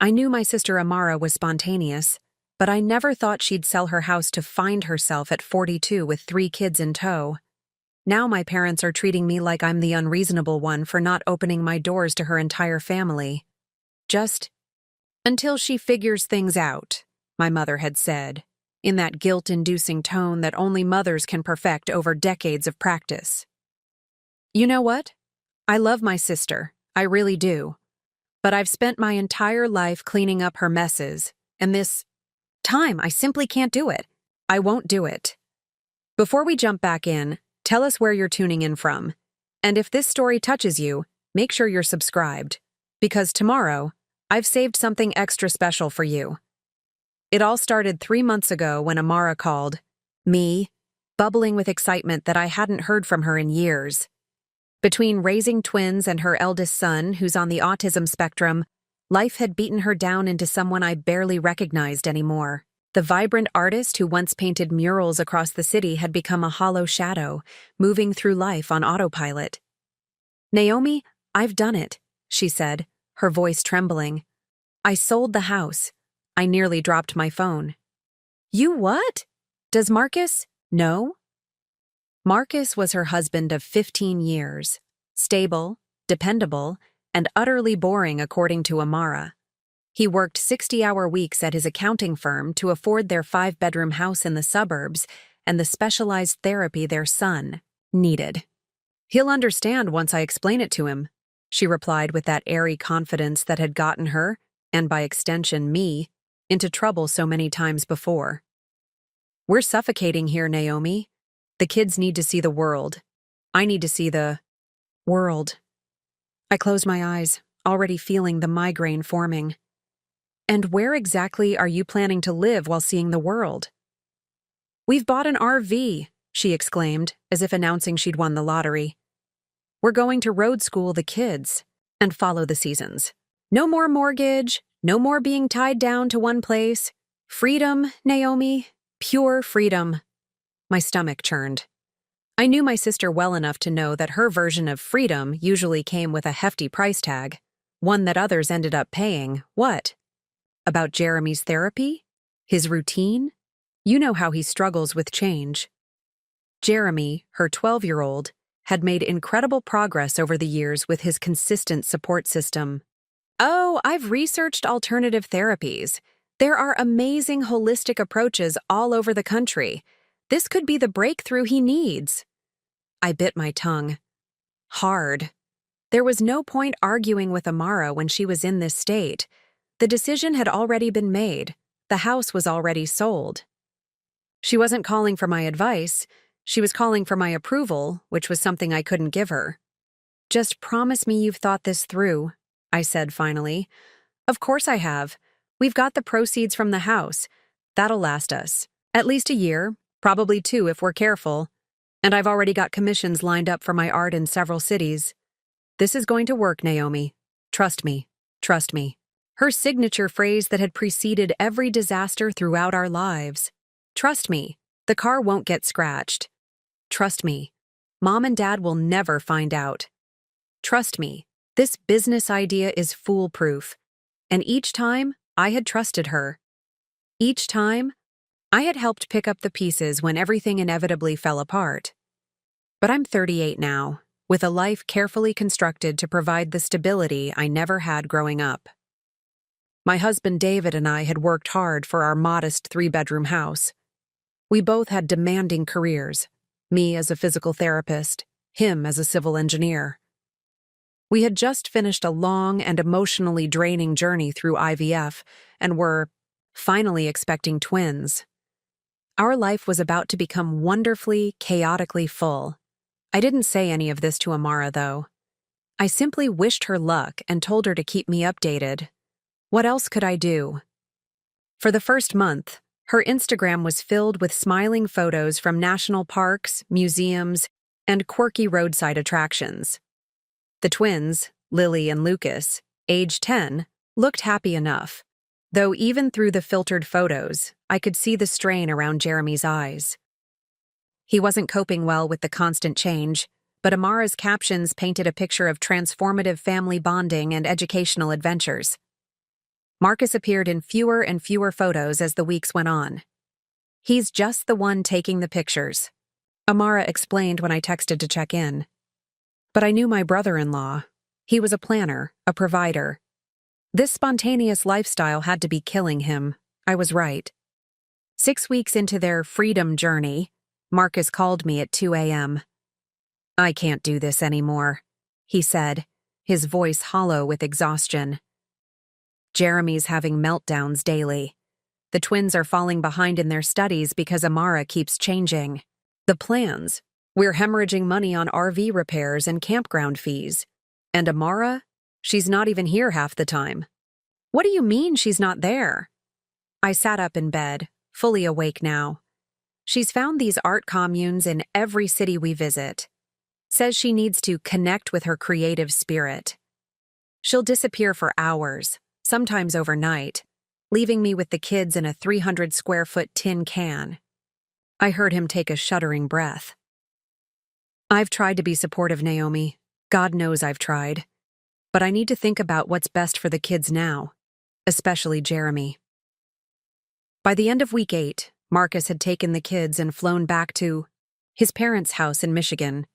I knew my sister Amara was spontaneous, but I never thought she'd sell her house to find herself at 42 with 3 kids in tow. Now my parents are treating me like I'm the unreasonable one for not opening my doors to her entire family. Just until she figures things out, my mother had said, in that guilt-inducing tone that only mothers can perfect over decades of practice. You know what? I love my sister, I really do. But I've spent my entire life cleaning up her messes, and this time I simply can't do it. I won't do it. Before we jump back in, tell us where you're tuning in from. And if this story touches you, make sure you're subscribed. Because tomorrow, I've saved something extra special for you. It all started 3 months ago when Amara called, me, bubbling with excitement that I hadn't heard from her in years. Between raising twins and her eldest son, who's on the autism spectrum, life had beaten her down into someone I barely recognized anymore. The vibrant artist who once painted murals across the city had become a hollow shadow, moving through life on autopilot. Naomi, I've done it, she said, her voice trembling. I sold the house. I nearly dropped my phone. You what? Does Marcus know? Marcus was her husband of 15 years, stable, dependable, and utterly boring according to Amara. He worked 60-hour weeks at his accounting firm to afford their 5-bedroom house in the suburbs and the specialized therapy their son needed. He'll understand once I explain it to him, she replied with that airy confidence that had gotten her, and by extension me, into trouble so many times before. We're suffocating here, Naomi. The kids need to see the world. I need to see the world. I closed my eyes, already feeling the migraine forming. And where exactly are you planning to live while seeing the world? We've bought an RV, she exclaimed, as if announcing she'd won the lottery. We're going to road school the kids and follow the seasons. No more mortgage, no more being tied down to one place. Freedom, Naomi, pure freedom. My stomach churned. I knew my sister well enough to know that her version of freedom usually came with a hefty price tag, one that others ended up paying. What? About Jeremy's therapy? His routine? You know how he struggles with change. Jeremy, her 12-year-old, had made incredible progress over the years with his consistent support system. Oh, I've researched alternative therapies. There are amazing holistic approaches all over the country. This could be the breakthrough he needs. I bit my tongue. Hard. There was no point arguing with Amara when she was in this state. The decision had already been made. The house was already sold. She wasn't calling for my advice. She was calling for my approval, which was something I couldn't give her. Just promise me you've thought this through, I said finally. Of course I have. We've got the proceeds from the house. That'll last us. At least a year, probably 2 if we're careful. And I've already got commissions lined up for my art in several cities. This is going to work, Naomi. Trust me. Trust me. Her signature phrase that had preceded every disaster throughout our lives. Trust me. The car won't get scratched. Trust me. Mom and Dad will never find out. Trust me. This business idea is foolproof. And each time, I had trusted her. Each time, I had helped pick up the pieces when everything inevitably fell apart. But I'm 38 now, with a life carefully constructed to provide the stability I never had growing up. My husband David and I had worked hard for our modest 3-bedroom house. We both had demanding careers, me as a physical therapist, him as a civil engineer. We had just finished a long and emotionally draining journey through IVF and were finally expecting twins. Our life was about to become wonderfully, chaotically full. I didn't say any of this to Amara, though. I simply wished her luck and told her to keep me updated. What else could I do? For the first month, her Instagram was filled with smiling photos from national parks, museums, and quirky roadside attractions. The twins, Lily and Lucas, age 10, looked happy enough, though even through the filtered photos, I could see the strain around Jeremy's eyes. He wasn't coping well with the constant change, but Amara's captions painted a picture of transformative family bonding and educational adventures. Marcus appeared in fewer and fewer photos as the weeks went on. He's just the one taking the pictures, Amara explained when I texted to check in. But I knew my brother-in-law. He was a planner, a provider. This spontaneous lifestyle had to be killing him. I was right. 6 weeks into their freedom journey, Marcus called me at 2 a.m. "I can't do this anymore," he said, his voice hollow with exhaustion. "Jeremy's having meltdowns daily. The twins are falling behind in their studies because Amara keeps changing. The plans, we're hemorrhaging money on RV repairs and campground fees. And Amara, she's not even here half the time." "What do you mean she's not there?" I sat up in bed, fully awake now. "She's found these art communes in every city we visit. Says she needs to connect with her creative spirit. She'll disappear for hours, sometimes overnight, leaving me with the kids in a 300-square-foot tin can." I heard him take a shuddering breath. "I've tried to be supportive, Naomi. God knows I've tried. But I need to think about what's best for the kids now, especially Jeremy." By the end of week 8, Marcus had taken the kids and flown back to his parents' house in Michigan.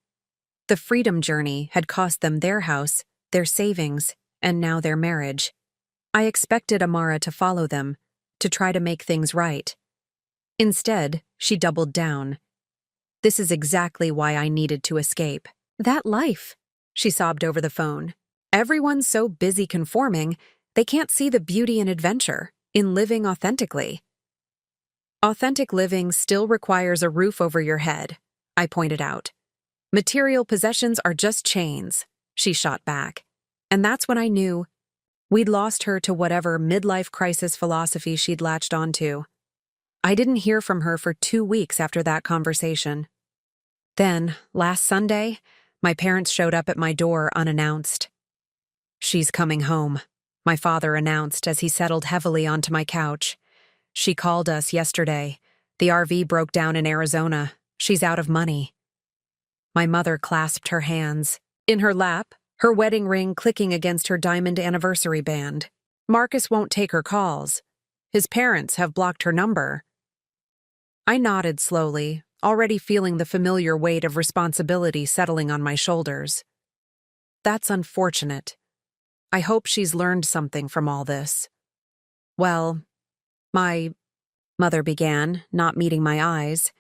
The freedom journey had cost them their house, their savings, and now their marriage. I expected Amara to follow them, to try to make things right. Instead, she doubled down. "This is exactly why I needed to escape. That life," she sobbed over the phone. "Everyone's so busy conforming, they can't see the beauty and adventure in living authentically." "Authentic living still requires a roof over your head," I pointed out. "Material possessions are just chains," she shot back. And that's when I knew we'd lost her to whatever midlife crisis philosophy she'd latched onto. I didn't hear from her for 2 weeks after that conversation. Then, last Sunday, my parents showed up at my door unannounced. "She's coming home," my father announced as he settled heavily onto my couch. "She called us yesterday. The RV broke down in Arizona. She's out of money." My mother clasped her hands. In her lap, her wedding ring clicking against her diamond anniversary band. "Marcus won't take her calls. His parents have blocked her number." I nodded slowly, already feeling the familiar weight of responsibility settling on my shoulders. "That's unfortunate. I hope she's learned something from all this." "Well, my mother began, not meeting my eyes.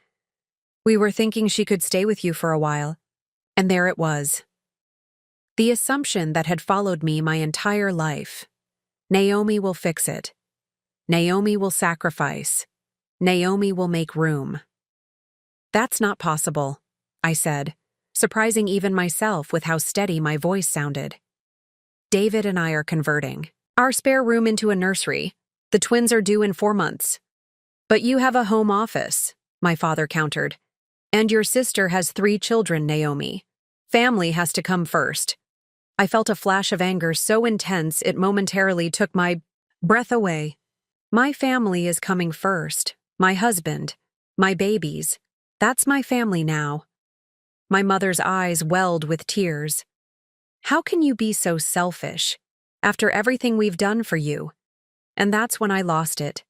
"We were thinking she could stay with you for a while." And there it was. The assumption that had followed me my entire life. Naomi will fix it. Naomi will sacrifice. Naomi will make room. "That's not possible," I said, surprising even myself with how steady my voice sounded. "David and I are converting our spare room into a nursery. The twins are due in 4 months. But you have a home office," my father countered. "And your sister has 3 children, Naomi. Family has to come first." I felt a flash of anger so intense it momentarily took my breath away. My family is coming first. My husband. My babies. That's my family now. My mother's eyes welled with tears. "How can you be so selfish, after everything we've done for you?" And that's when I lost it.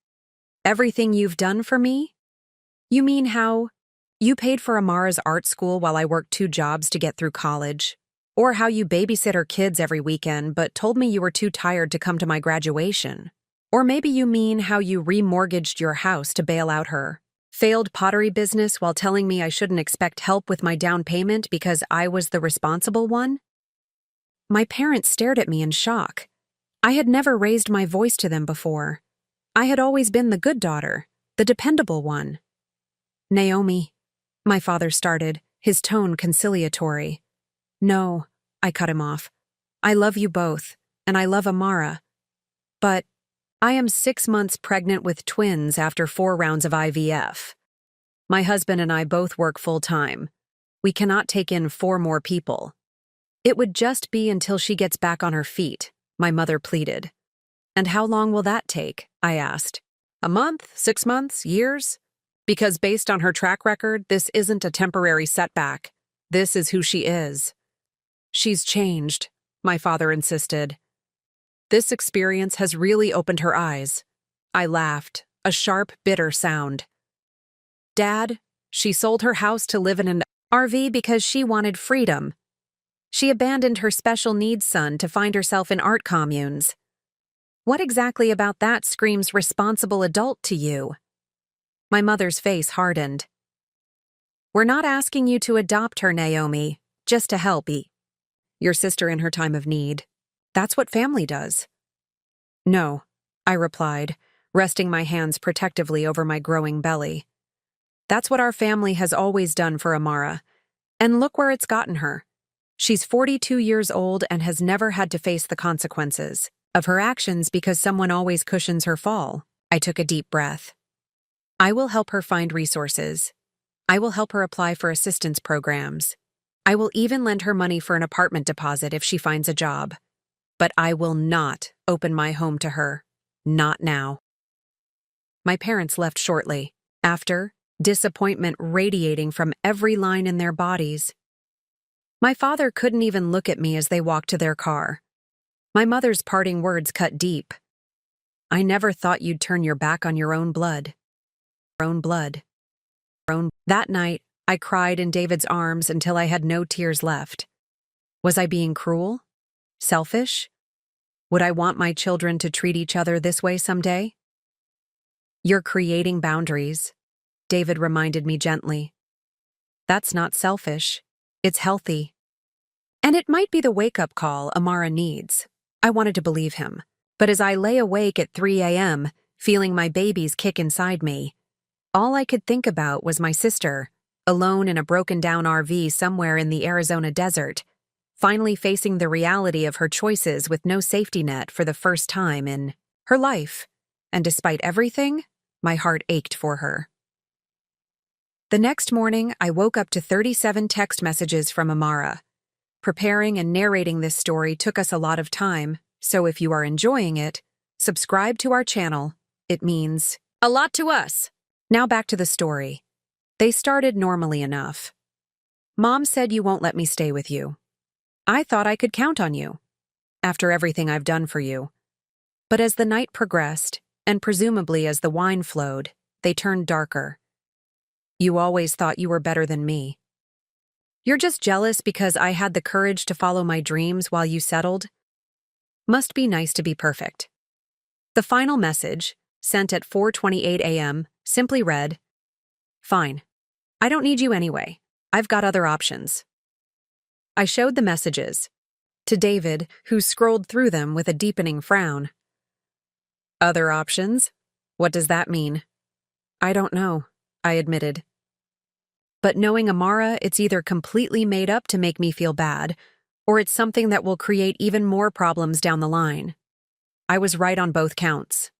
"Everything you've done for me? You mean how you paid for Amara's art school while I worked 2 jobs to get through college? Or how you babysit her kids every weekend but told me you were too tired to come to my graduation? Or maybe you mean how you remortgaged your house to bail out her failed pottery business while telling me I shouldn't expect help with my down payment because I was the responsible one?" My parents stared at me in shock. I had never raised my voice to them before. I had always been the good daughter, the dependable one. "Naomi," my father started, his tone conciliatory. "No," I cut him off. "I love you both, and I love Amara. But I am 6 months pregnant with twins after 4 rounds of IVF. My husband and I both work full-time. We cannot take in 4 more people. It would just be until she gets back on her feet," my mother pleaded. "And how long will that take?" I asked. "A month, 6 months, years? Because based on her track record, this isn't a temporary setback. This is who she is." "She's changed," my father insisted. This experience has really opened her eyes. I laughed, a sharp, bitter sound. Dad, she sold her house to live in an RV because she wanted freedom. She abandoned her special needs son to find herself in art communes. What exactly about that screams responsible adult to you? My mother's face hardened. We're not asking you to adopt her, Naomi, just to help your sister in her time of need. That's what family does. No, I replied, resting my hands protectively over my growing belly. That's what our family has always done for Amara. And look where it's gotten her. She's 42 years old and has never had to face the consequences of her actions because someone always cushions her fall. I took a deep breath. I will help her find resources. I will help her apply for assistance programs. I will even lend her money for an apartment deposit if she finds a job. But I will not open my home to her. Not now. My parents left shortly, after disappointment radiating from every line in their bodies. My father couldn't even look at me as they walked to their car. My mother's parting words cut deep. I never thought you'd turn your back on your own blood. That night, I cried in David's arms until I had no tears left. Was I being cruel? Selfish? Would I want my children to treat each other this way someday? You're creating boundaries, David reminded me gently. That's not selfish. It's healthy. And it might be the wake-up call Amara needs. I wanted to believe him. But as I lay awake at 3 a.m., feeling my babies kick inside me, all I could think about was my sister, alone in a broken-down RV somewhere in the Arizona desert, finally facing the reality of her choices with no safety net for the first time in her life. And despite everything, my heart ached for her. The next morning, I woke up to 37 text messages from Amara. Preparing and narrating this story took us a lot of time, so if you are enjoying it, subscribe to our channel. It means a lot to us. Now back to the story. They started normally enough. Mom said you won't let me stay with you. I thought I could count on you, after everything I've done for you. But as the night progressed, and presumably as the wine flowed, they turned darker. You always thought you were better than me. You're just jealous because I had the courage to follow my dreams while you settled? Must be nice to be perfect. The final message, sent at 4:28 a.m., simply read, Fine. I don't need you anyway. I've got other options. I showed the messages to David, who scrolled through them with a deepening frown. Other options? What does that mean? I don't know, I admitted. But knowing Amara, it's either completely made up to make me feel bad, or it's something that will create even more problems down the line. I was right on both counts.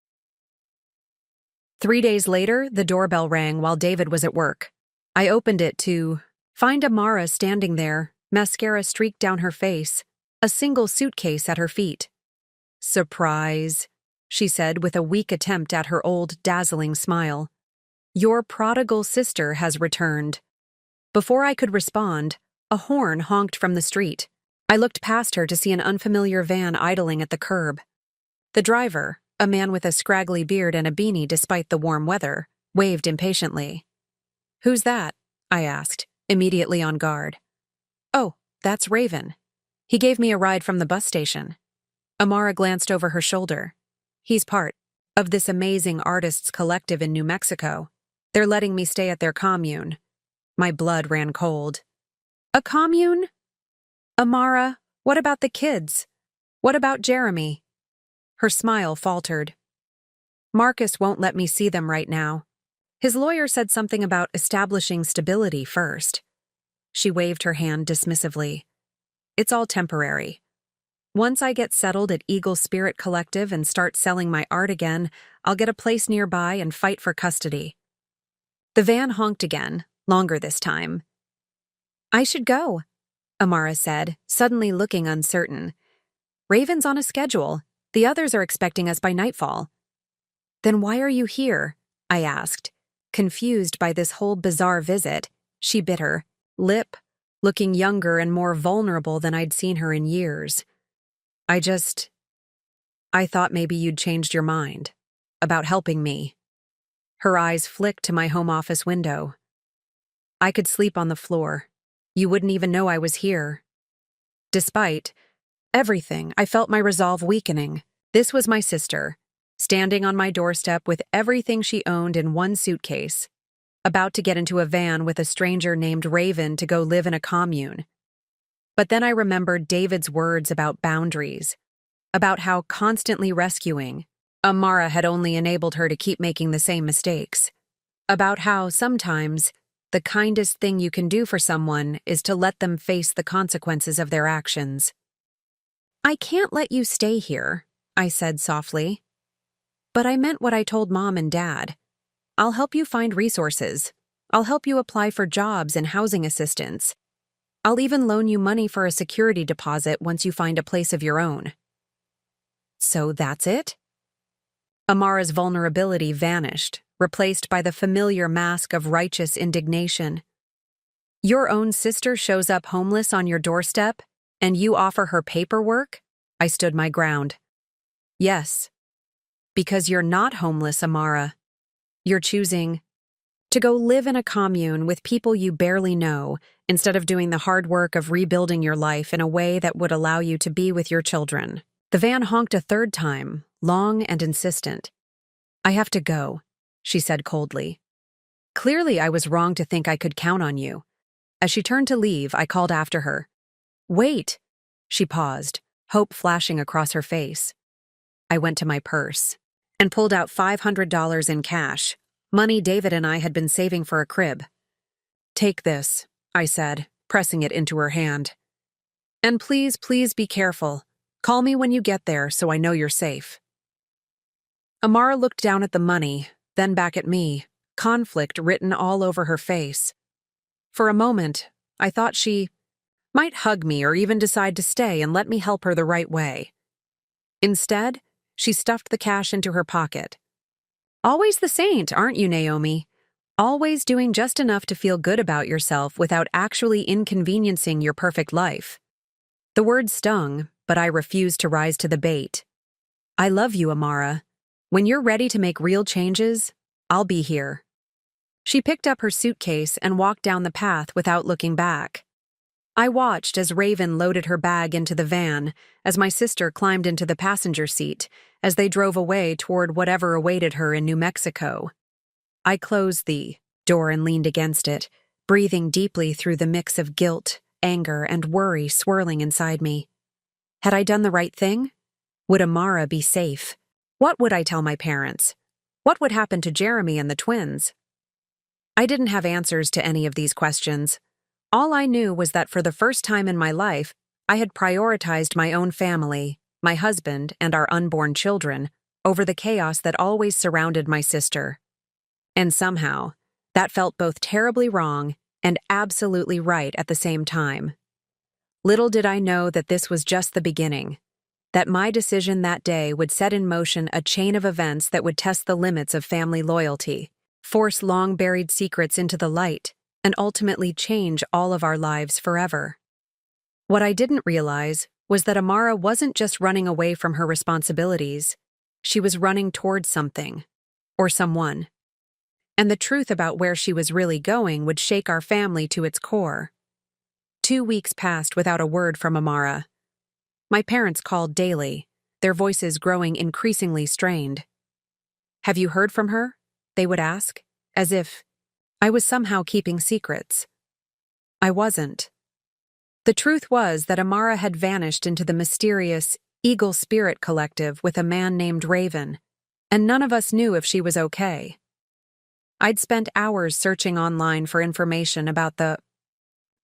3 days later, the doorbell rang while David was at work. I opened it to find Amara standing there, mascara streaked down her face, a single suitcase at her feet. Surprise, she said with a weak attempt at her old, dazzling smile. Your prodigal sister has returned. Before I could respond, a horn honked from the street. I looked past her to see an unfamiliar van idling at the curb. The driver, a man with a scraggly beard and a beanie despite the warm weather, waved impatiently. Who's that? I asked, immediately on guard. Oh, that's Raven. He gave me a ride from the bus station. Amara glanced over her shoulder. He's part of this amazing artists collective in New Mexico. They're letting me stay at their commune. My blood ran cold. A commune? Amara, what about the kids? What about Jeremy? Her smile faltered. Marcus won't let me see them right now. His lawyer said something about establishing stability first. She waved her hand dismissively. It's all temporary. Once I get settled at Eagle Spirit Collective and start selling my art again, I'll get a place nearby and fight for custody. The van honked again, longer this time. I should go, Amara said, suddenly looking uncertain. Raven's on a schedule. The others are expecting us by nightfall. Then why are you here? I asked, confused by this whole bizarre visit. She bit her lip, looking younger and more vulnerable than I'd seen her in years. I thought maybe you'd changed your mind. About helping me. Her eyes flicked to my home office window. I could sleep on the floor. You wouldn't even know I was here. Despite everything, I felt my resolve weakening. This was my sister, standing on my doorstep with everything she owned in one suitcase, about to get into a van with a stranger named Raven to go live in a commune. But then I remembered David's words about boundaries, about how constantly rescuing Amara had only enabled her to keep making the same mistakes, about how sometimes the kindest thing you can do for someone is to let them face the consequences of their actions. I can't let you stay here, I said softly. But I meant what I told Mom and Dad. I'll help you find resources. I'll help you apply for jobs and housing assistance. I'll even loan you money for a security deposit once you find a place of your own. So that's it? Amara's vulnerability vanished, replaced by the familiar mask of righteous indignation. Your own sister shows up homeless on your doorstep, and you offer her paperwork? I stood my ground. Yes. Because you're not homeless, Amara. You're choosing to go live in a commune with people you barely know, instead of doing the hard work of rebuilding your life in a way that would allow you to be with your children. The van honked a third time, long and insistent. I have to go, she said coldly. Clearly, I was wrong to think I could count on you. As she turned to leave, I called after her. Wait! She paused, hope flashing across her face. I went to my purse and pulled out $500 in cash, money David and I had been saving for a crib. Take this, I said, pressing it into her hand. And please, please be careful. Call me when you get there so I know you're safe. Amara looked down at the money, then back at me, conflict written all over her face. For a moment, I thought she might hug me or even decide to stay and let me help her the right way. Instead, she stuffed the cash into her pocket. Always the saint, aren't you, Naomi? Always doing just enough to feel good about yourself without actually inconveniencing your perfect life. The words stung, but I refused to rise to the bait. I love you, Amara. When you're ready to make real changes, I'll be here. She picked up her suitcase and walked down the path without looking back. I watched as Raven loaded her bag into the van, as my sister climbed into the passenger seat, as they drove away toward whatever awaited her in New Mexico. I closed the door and leaned against it, breathing deeply through the mix of guilt, anger, and worry swirling inside me. Had I done the right thing? Would Amara be safe? What would I tell my parents? What would happen to Jeremy and the twins? I didn't have answers to any of these questions. All I knew was that for the first time in my life, I had prioritized my own family, my husband, and our unborn children over the chaos that always surrounded my sister. And somehow, that felt both terribly wrong and absolutely right at the same time. Little did I know that this was just the beginning, that my decision that day would set in motion a chain of events that would test the limits of family loyalty, force long-buried secrets into the light, and ultimately change all of our lives forever. What I didn't realize was that Amara wasn't just running away from her responsibilities, she was running towards something, or someone. And the truth about where she was really going would shake our family to its core. 2 weeks passed without a word from Amara. My parents called daily, their voices growing increasingly strained. "Have you heard from her?" they would ask, as if I was somehow keeping secrets. I wasn't. The truth was that Amara had vanished into the mysterious Eagle Spirit Collective with a man named Raven, and none of us knew if she was okay. I'd spent hours searching online for information about the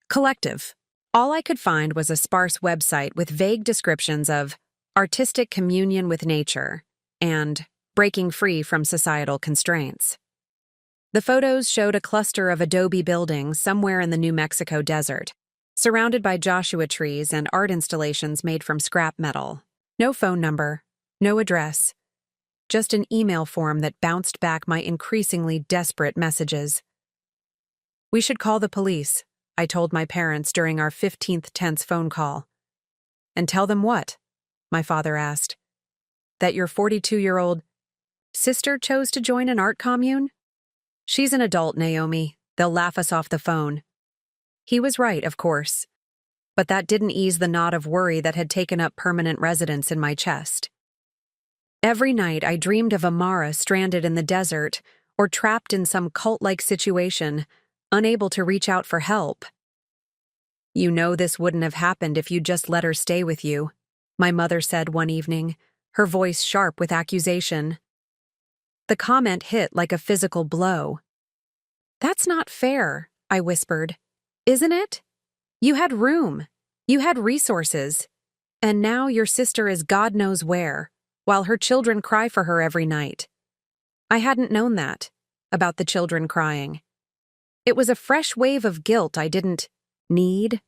collective. All I could find was a sparse website with vague descriptions of artistic communion with nature and breaking free from societal constraints. The photos showed a cluster of adobe buildings somewhere in the New Mexico desert, surrounded by Joshua trees and art installations made from scrap metal. No phone number, no address, just an email form that bounced back my increasingly desperate messages. "We should call the police," I told my parents during our 15th tense phone call. "And tell them what?" my father asked. that your 42-year-old sister chose to join an art commune? She's an adult, Naomi. They'll laugh us off the phone. He was right, of course. But that didn't ease the knot of worry that had taken up permanent residence in my chest. Every night I dreamed of Amara stranded in the desert or trapped in some cult-like situation, unable to reach out for help. You know this wouldn't have happened if you'd just let her stay with you, my mother said one evening, her voice sharp with accusation. The comment hit like a physical blow. That's not fair, I whispered. Isn't it? You had room. You had resources. And now your sister is God knows where, while her children cry for her every night. I hadn't known that, about the children crying. It was a fresh wave of guilt I didn't need.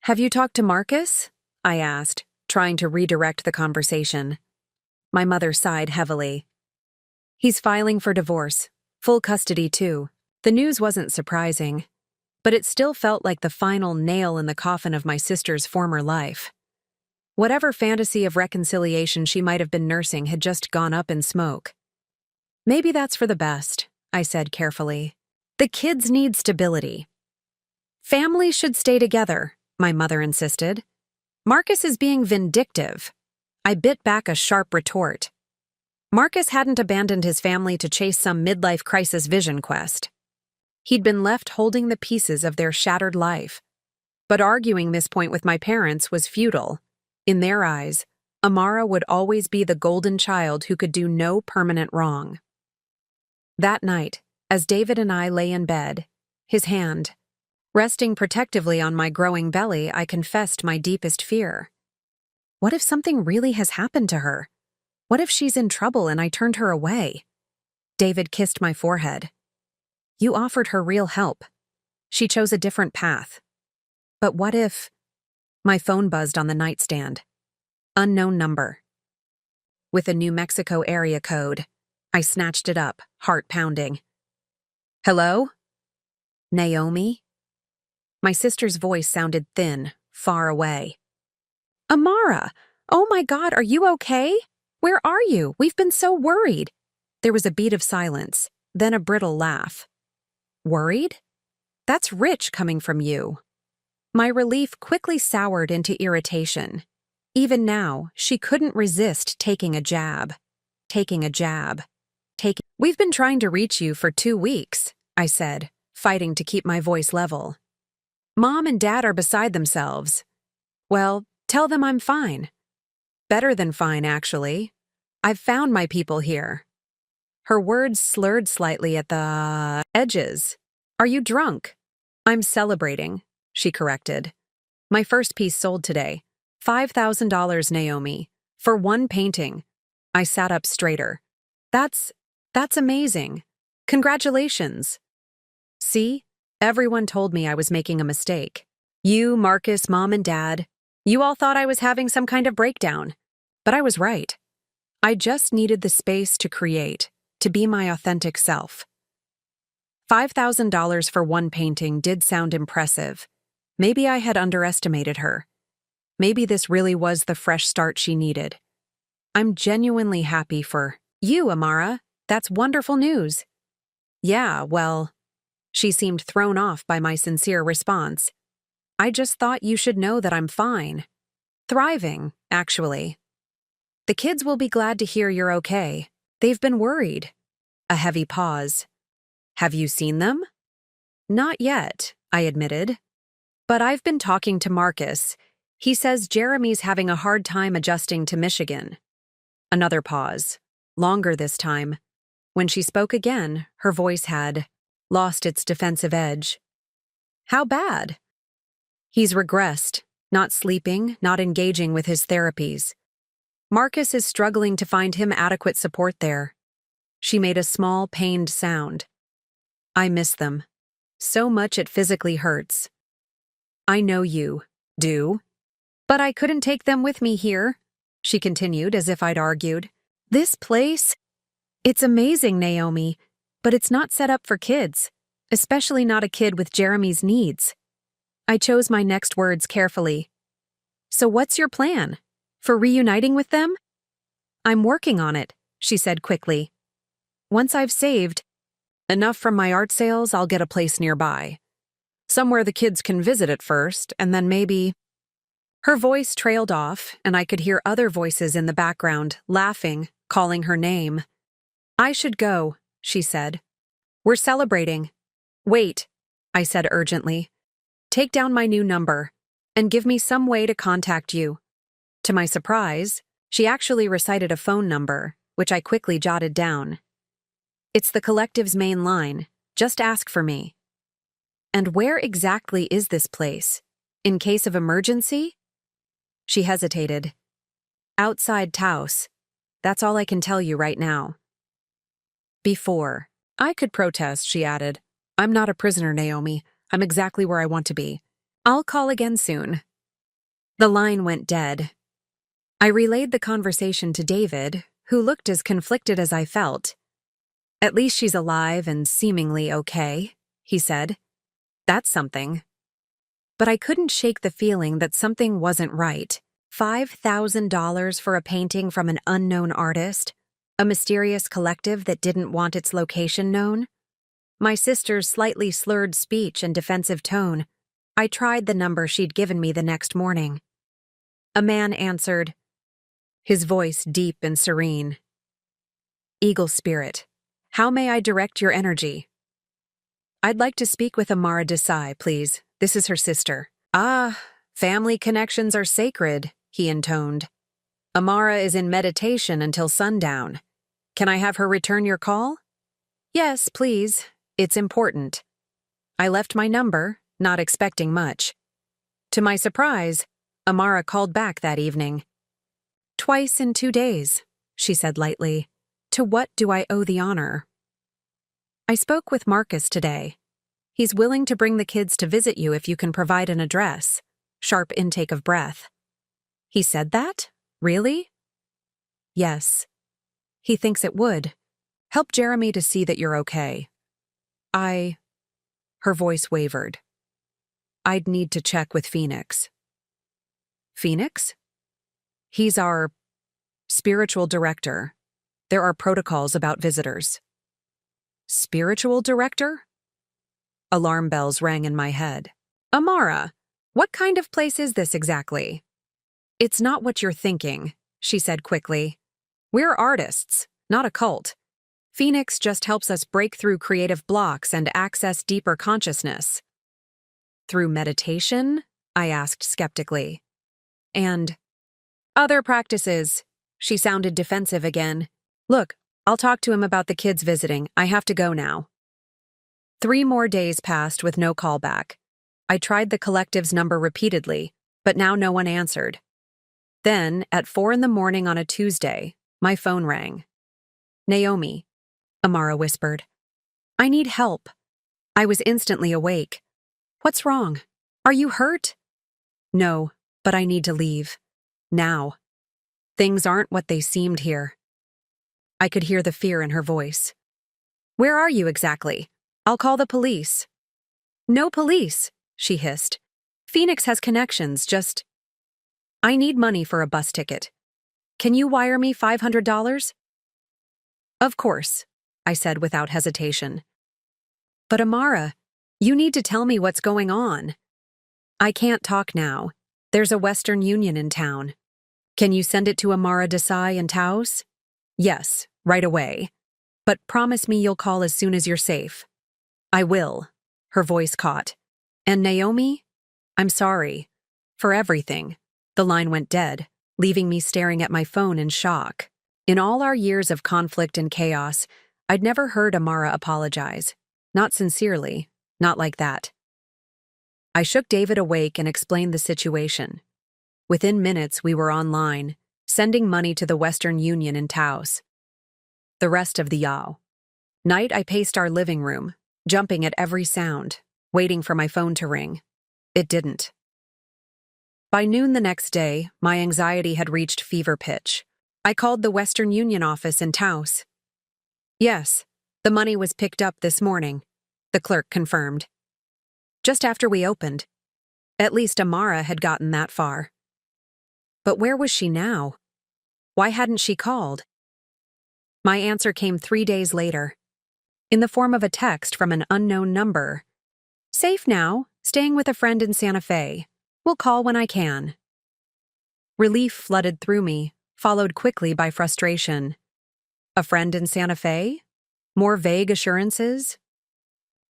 Have you talked to Marcus? I asked, trying to redirect the conversation. My mother sighed heavily. He's filing for divorce, full custody too. The news wasn't surprising, but it still felt like the final nail in the coffin of my sister's former life. Whatever fantasy of reconciliation she might have been nursing had just gone up in smoke. Maybe that's for the best, I said carefully. The kids need stability. Families should stay together, my mother insisted. Marcus is being vindictive. I bit back a sharp retort. Marcus hadn't abandoned his family to chase some midlife crisis vision quest. He'd been left holding the pieces of their shattered life. But arguing this point with my parents was futile. In their eyes, Amara would always be the golden child who could do no permanent wrong. That night, as David and I lay in bed, his hand resting protectively on my growing belly, I confessed my deepest fear. What if something really has happened to her? What if she's in trouble and I turned her away? David kissed my forehead. You offered her real help. She chose a different path. But what if... My phone buzzed on the nightstand. Unknown number. With a New Mexico area code, I snatched it up, heart pounding. Hello? Naomi? My sister's voice sounded thin, far away. Amara! Oh my God, are you okay? Where are you? We've been so worried. There was a beat of silence, then a brittle laugh. Worried? That's rich coming from you. My relief quickly soured into irritation. Even now, she couldn't resist taking a jab. We've been trying to reach you for 2 weeks, I said, fighting to keep my voice level. Mom and Dad are beside themselves. Well, tell them I'm fine. Better than fine, actually. I've found my people here. Her words slurred slightly at the edges. Are you drunk? I'm celebrating, she corrected. My first piece sold today. $5,000, Naomi. For one painting. I sat up straighter. That's amazing. Congratulations. See? Everyone told me I was making a mistake. You, Marcus, Mom, and Dad. You all thought I was having some kind of breakdown. But I was right. I just needed the space to create, to be my authentic self. $5,000 for one painting did sound impressive. Maybe I had underestimated her. Maybe this really was the fresh start she needed. I'm genuinely happy for you, Amara. That's wonderful news. Yeah, well, she seemed thrown off by my sincere response. I just thought you should know that I'm fine. Thriving, actually. The kids will be glad to hear you're okay. They've been worried. A heavy pause. Have you seen them? Not yet, I admitted. But I've been talking to Marcus. He says Jeremy's having a hard time adjusting to Michigan. Another pause. Longer this time. When she spoke again, her voice had lost its defensive edge. How bad? He's regressed, not sleeping, not engaging with his therapies. Marcus is struggling to find him adequate support there. She made a small, pained sound. I miss them. So much it physically hurts. I know you do. But I couldn't take them with me here, she continued as if I'd argued. This place? It's amazing, Naomi, but it's not set up for kids, especially not a kid with Jeremy's needs. I chose my next words carefully. So what's your plan? For reuniting with them? I'm working on it, she said quickly. Once I've saved enough from my art sales, I'll get a place nearby. Somewhere the kids can visit at first, and then maybe... Her voice trailed off, and I could hear other voices in the background, laughing, calling her name. I should go, she said. We're celebrating. Wait, I said urgently. Take down my new number, and give me some way to contact you. To my surprise, she actually recited a phone number, which I quickly jotted down. It's the collective's main line. Just ask for me. And where exactly is this place? In case of emergency? She hesitated. Outside Taos. That's all I can tell you right now. Before I could protest, she added. I'm not a prisoner, Naomi. I'm exactly where I want to be. I'll call again soon. The line went dead. I relayed the conversation to David, who looked as conflicted as I felt. At least she's alive and seemingly okay, he said. That's something. But I couldn't shake the feeling that something wasn't right. $5,000 for a painting from an unknown artist? A mysterious collective that didn't want its location known? My sister's slightly slurred speech and defensive tone. I tried the number she'd given me the next morning. A man answered, his voice deep and serene. Eagle Spirit, how may I direct your energy? I'd like to speak with Amara Desai, please. This is her sister. Ah, family connections are sacred, he intoned. Amara is in meditation until sundown. Can I have her return your call? Yes, please. It's important. I left my number, not expecting much. To my surprise, Amara called back that evening. Twice in 2 days, she said lightly. To what do I owe the honor? I spoke with Marcus today. He's willing to bring the kids to visit you if you can provide an address. Sharp intake of breath. He said that? Really? Yes. He thinks it would. Help Jeremy to see that you're okay. Her voice wavered. I'd need to check with Phoenix. Phoenix? He's our spiritual director. There are protocols about visitors. Spiritual director? Alarm bells rang in my head. Amara, what kind of place is this exactly? It's not what you're thinking, she said quickly. We're artists, not a cult. Phoenix just helps us break through creative blocks and access deeper consciousness. Through meditation? I asked skeptically. And other practices. She sounded defensive again. Look, I'll talk to him about the kids visiting. I have to go now. 3 more days passed with no callback. I tried the collective's number repeatedly, but now no one answered. Then, at 4 a.m. on a Tuesday, my phone rang. Naomi, Amara whispered. I need help. I was instantly awake. What's wrong? Are you hurt? No, but I need to leave. Now. Things aren't what they seemed here. I could hear the fear in her voice. Where are you exactly? I'll call the police. No police, she hissed. Phoenix has connections, just... I need money for a bus ticket. Can you wire me $500? Of course, I said without hesitation. But Amara, you need to tell me what's going on. I can't talk now. There's a Western Union in town. Can you send it to Amara Desai in Taos? Yes, right away. But promise me you'll call as soon as you're safe. I will, her voice caught. And Naomi? I'm sorry. For everything. The line went dead, leaving me staring at my phone in shock. In all our years of conflict and chaos, I'd never heard Amara apologize. Not sincerely, not like that. I shook David awake and explained the situation. Within minutes, we were online, sending money to the Western Union in Taos. The rest of the Yao. Night, I paced our living room, jumping at every sound, waiting for my phone to ring. It didn't. By noon the next day, my anxiety had reached fever pitch. I called the Western Union office in Taos. Yes, the money was picked up this morning, the clerk confirmed. Just after we opened. At least Amara had gotten that far. But where was she now? Why hadn't she called? My answer came 3 days later, in the form of a text from an unknown number. Safe now, staying with a friend in Santa Fe. Will call when I can. Relief flooded through me, followed quickly by frustration. A friend in Santa Fe? More vague assurances?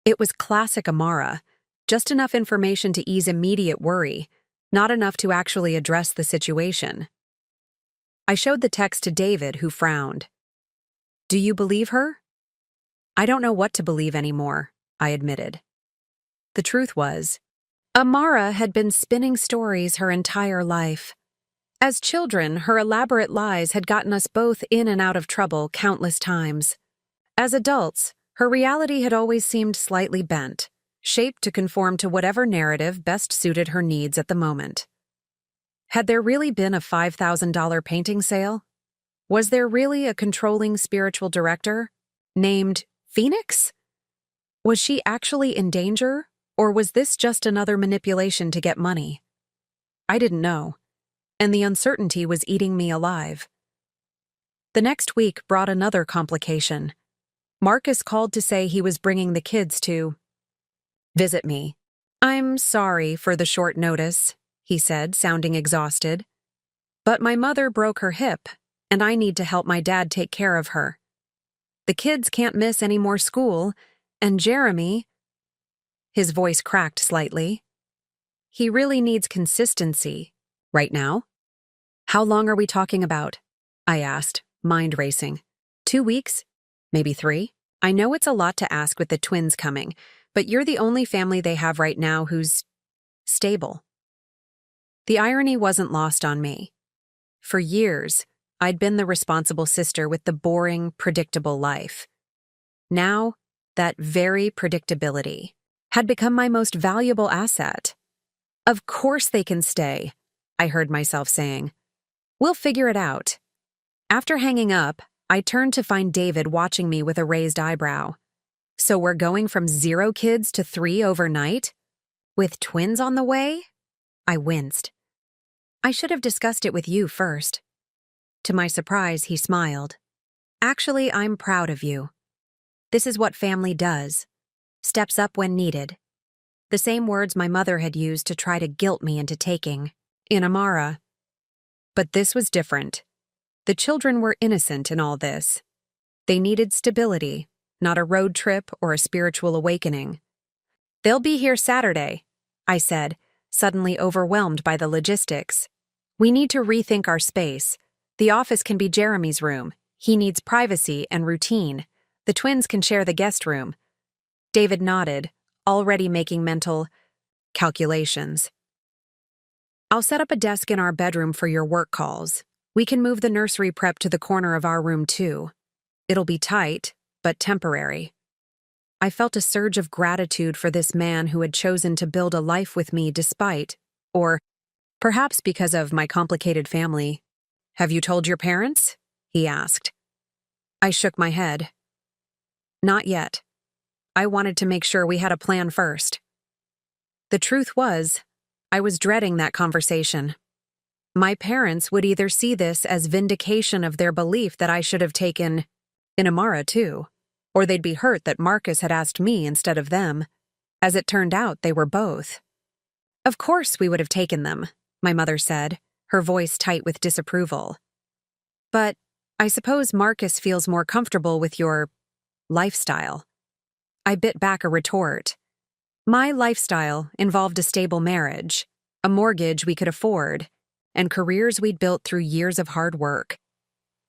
It was classic Amara, just enough information to ease immediate worry, not enough to actually address the situation. I showed the text to David, who frowned. Do you believe her? I don't know what to believe anymore, I admitted. The truth was, Amara had been spinning stories her entire life. As children, her elaborate lies had gotten us both in and out of trouble countless times. As adults, her reality had always seemed slightly bent, shaped to conform to whatever narrative best suited her needs at the moment. Had there really been a $5,000 painting sale? Was there really a controlling spiritual director named Phoenix? Was she actually in danger, or was this just another manipulation to get money? I didn't know, and the uncertainty was eating me alive. The next week brought another complication. Marcus called to say he was bringing the kids to visit me. I'm sorry for the short notice, he said, sounding exhausted. But my mother broke her hip, and I need to help my dad take care of her. The kids can't miss any more school, and Jeremy— his voice cracked slightly. He really needs consistency, right now. How long are we talking about? I asked, mind racing. 2 weeks? Maybe 3? I know it's a lot to ask with the twins coming, but you're the only family they have right now who's stable. The irony wasn't lost on me. For years, I'd been the responsible sister with the boring, predictable life. Now, that very predictability had become my most valuable asset. Of course they can stay, I heard myself saying. We'll figure it out. After hanging up, I turned to find David watching me with a raised eyebrow. So we're going from 0 kids to 3 overnight? With twins on the way? I winced. I should have discussed it with you first. To my surprise, he smiled. Actually, I'm proud of you. This is what family does. Steps up when needed. The same words my mother had used to try to guilt me into taking, in Amara. But this was different. The children were innocent in all this. They needed stability, not a road trip or a spiritual awakening. They'll be here Saturday, I said, suddenly overwhelmed by the logistics. We need to rethink our space. The office can be Jeremy's room. He needs privacy and routine. The twins can share the guest room. David nodded, already making mental calculations. I'll set up a desk in our bedroom for your work calls. We can move the nursery prep to the corner of our room too. It'll be tight, but temporary. I felt a surge of gratitude for this man who had chosen to build a life with me despite, or perhaps because of my complicated family. Have you told your parents? He asked. I shook my head. Not yet. I wanted to make sure we had a plan first. The truth was, I was dreading that conversation. My parents would either see this as vindication of their belief that I should have taken in Amara too, or they'd be hurt that Marcus had asked me instead of them. As it turned out, they were both. Of course we would have taken them, my mother said, her voice tight with disapproval. But I suppose Marcus feels more comfortable with your lifestyle. I bit back a retort. My lifestyle involved a stable marriage, a mortgage we could afford, and careers we'd built through years of hard work.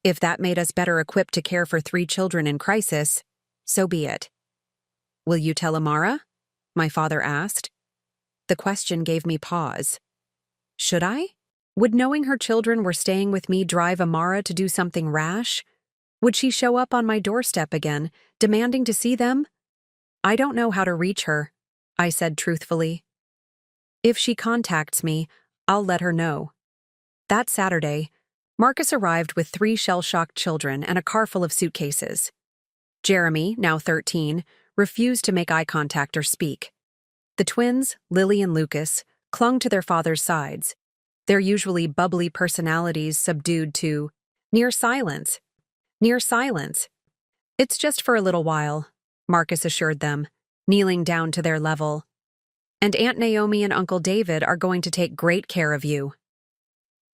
If that made us better equipped to care for 3 children in crisis, so be it. Will you tell Amara? My father asked. The question gave me pause. Should I? Would knowing her children were staying with me drive Amara to do something rash? Would she show up on my doorstep again, demanding to see them? I don't know how to reach her, I said truthfully. If she contacts me, I'll let her know. That Saturday, Marcus arrived with 3 shell-shocked children and a car full of suitcases. Jeremy, now 13, refused to make eye contact or speak. The twins, Lily and Lucas, clung to their father's sides, their usually bubbly personalities subdued to Near silence. Near silence. It's just for a little while, Marcus assured them, kneeling down to their level. And Aunt Naomi and Uncle David are going to take great care of you.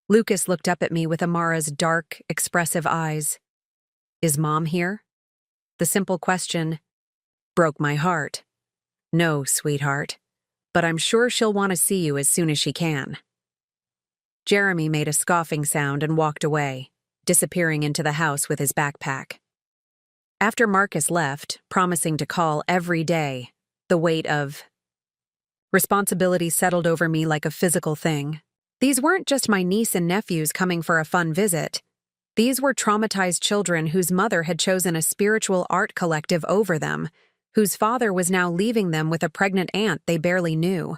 Lucas looked up at me with Amara's dark, expressive eyes. Is Mom here? The simple question broke my heart. No, sweetheart, but I'm sure she'll want to see you as soon as she can. Jeremy made a scoffing sound and walked away, disappearing into the house with his backpack. After Marcus left, promising to call every day, the weight of responsibility settled over me like a physical thing. These weren't just my niece and nephews coming for a fun visit. These were traumatized children whose mother had chosen a spiritual art collective over them, whose father was now leaving them with a pregnant aunt they barely knew.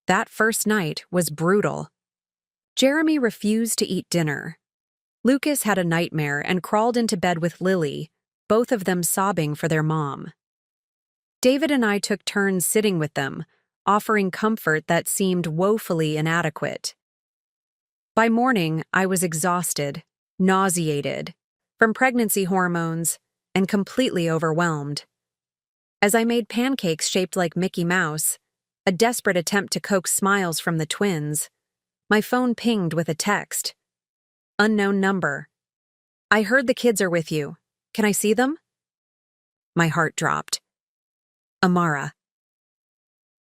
That first night was brutal. Jeremy refused to eat dinner. Lucas had a nightmare and crawled into bed with Lily, both of them sobbing for their mom. David and I took turns sitting with them, offering comfort that seemed woefully inadequate. By morning, I was exhausted, nauseated, from pregnancy hormones, and completely overwhelmed. As I made pancakes shaped like Mickey Mouse, a desperate attempt to coax smiles from the twins, my phone pinged with a text. Unknown number. I heard the kids are with you. Can I see them? My heart dropped. Amara.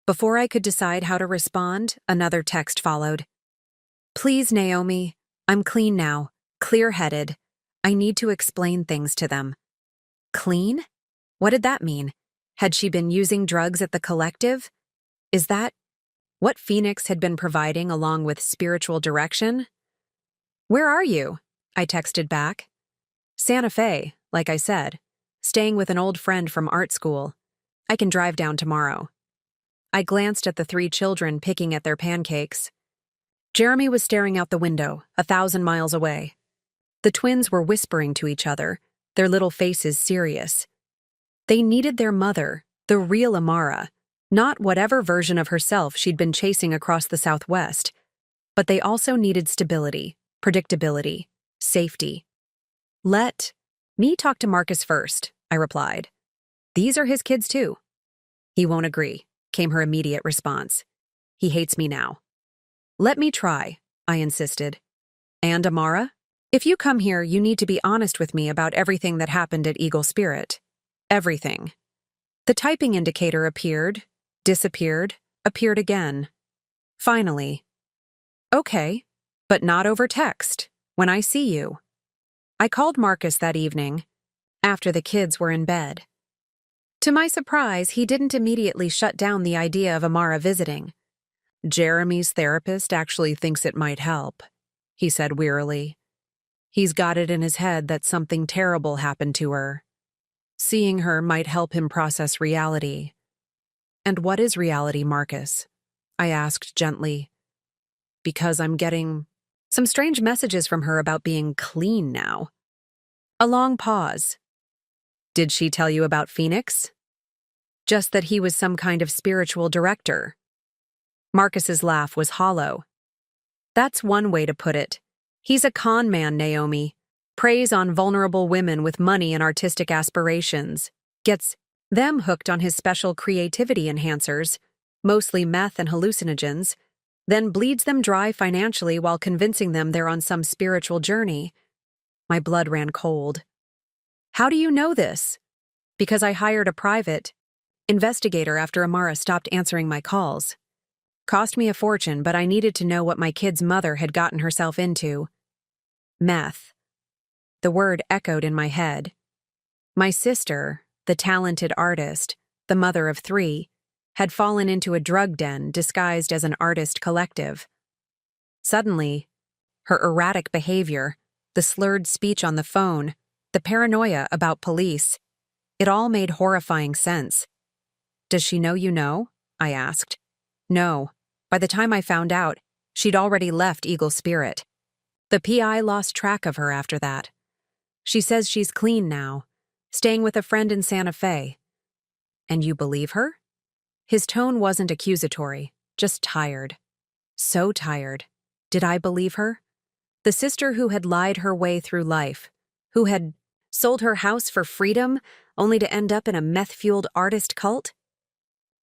Before I could decide how to respond, another text followed. Please, Naomi. I'm clean now, clear-headed. I need to explain things to them. Clean? What did that mean? Had she been using drugs at the collective? Is that what Phoenix had been providing along with spiritual direction? Where are you? I texted back. Santa Fe, like I said, staying with an old friend from art school. I can drive down tomorrow. I glanced at the 3 children picking at their pancakes. Jeremy was staring out the window, 1,000 miles away. The twins were whispering to each other, their little faces serious. They needed their mother, the real Amara, not whatever version of herself she'd been chasing across the Southwest, but they also needed stability, predictability, safety. Let me talk to Marcus first, I replied. These are his kids too. He won't agree, came her immediate response. He hates me now. Let me try, I insisted. And Amara? If you come here, you need to be honest with me about everything that happened at Eagle Spirit. Everything. The typing indicator appeared, disappeared, appeared again. Finally. Okay, but not over text, when I see you. I called Marcus that evening, after the kids were in bed. To my surprise, he didn't immediately shut down the idea of Amara visiting. Jeremy's therapist actually thinks it might help, he said wearily. He's got it in his head that something terrible happened to her. Seeing her might help him process reality. And what is reality, Marcus? I asked gently. Because I'm getting some strange messages from her about being clean now. A long pause. Did she tell you about Phoenix? Just that he was some kind of spiritual director. Marcus's laugh was hollow. That's one way to put it. He's a con man, Naomi. Preys on vulnerable women with money and artistic aspirations. Gets them hooked on his special creativity enhancers, mostly meth and hallucinogens, then bleeds them dry financially while convincing them they're on some spiritual journey. My blood ran cold. How do you know this? Because I hired a private investigator after Amara stopped answering my calls. Cost me a fortune, but I needed to know what my kid's mother had gotten herself into. Meth. The word echoed in my head. My sister, the talented artist, the mother of 3, had fallen into a drug den disguised as an artist collective. Suddenly, her erratic behavior, the slurred speech on the phone, the paranoia about police, it all made horrifying sense. Does she know you know? I asked. No. By the time I found out, she'd already left Eagle Spirit. The PI lost track of her after that. She says she's clean now, staying with a friend in Santa Fe. And you believe her? His tone wasn't accusatory, just tired. So tired. Did I believe her? The sister who had lied her way through life, who had sold her house for freedom only to end up in a meth-fueled artist cult?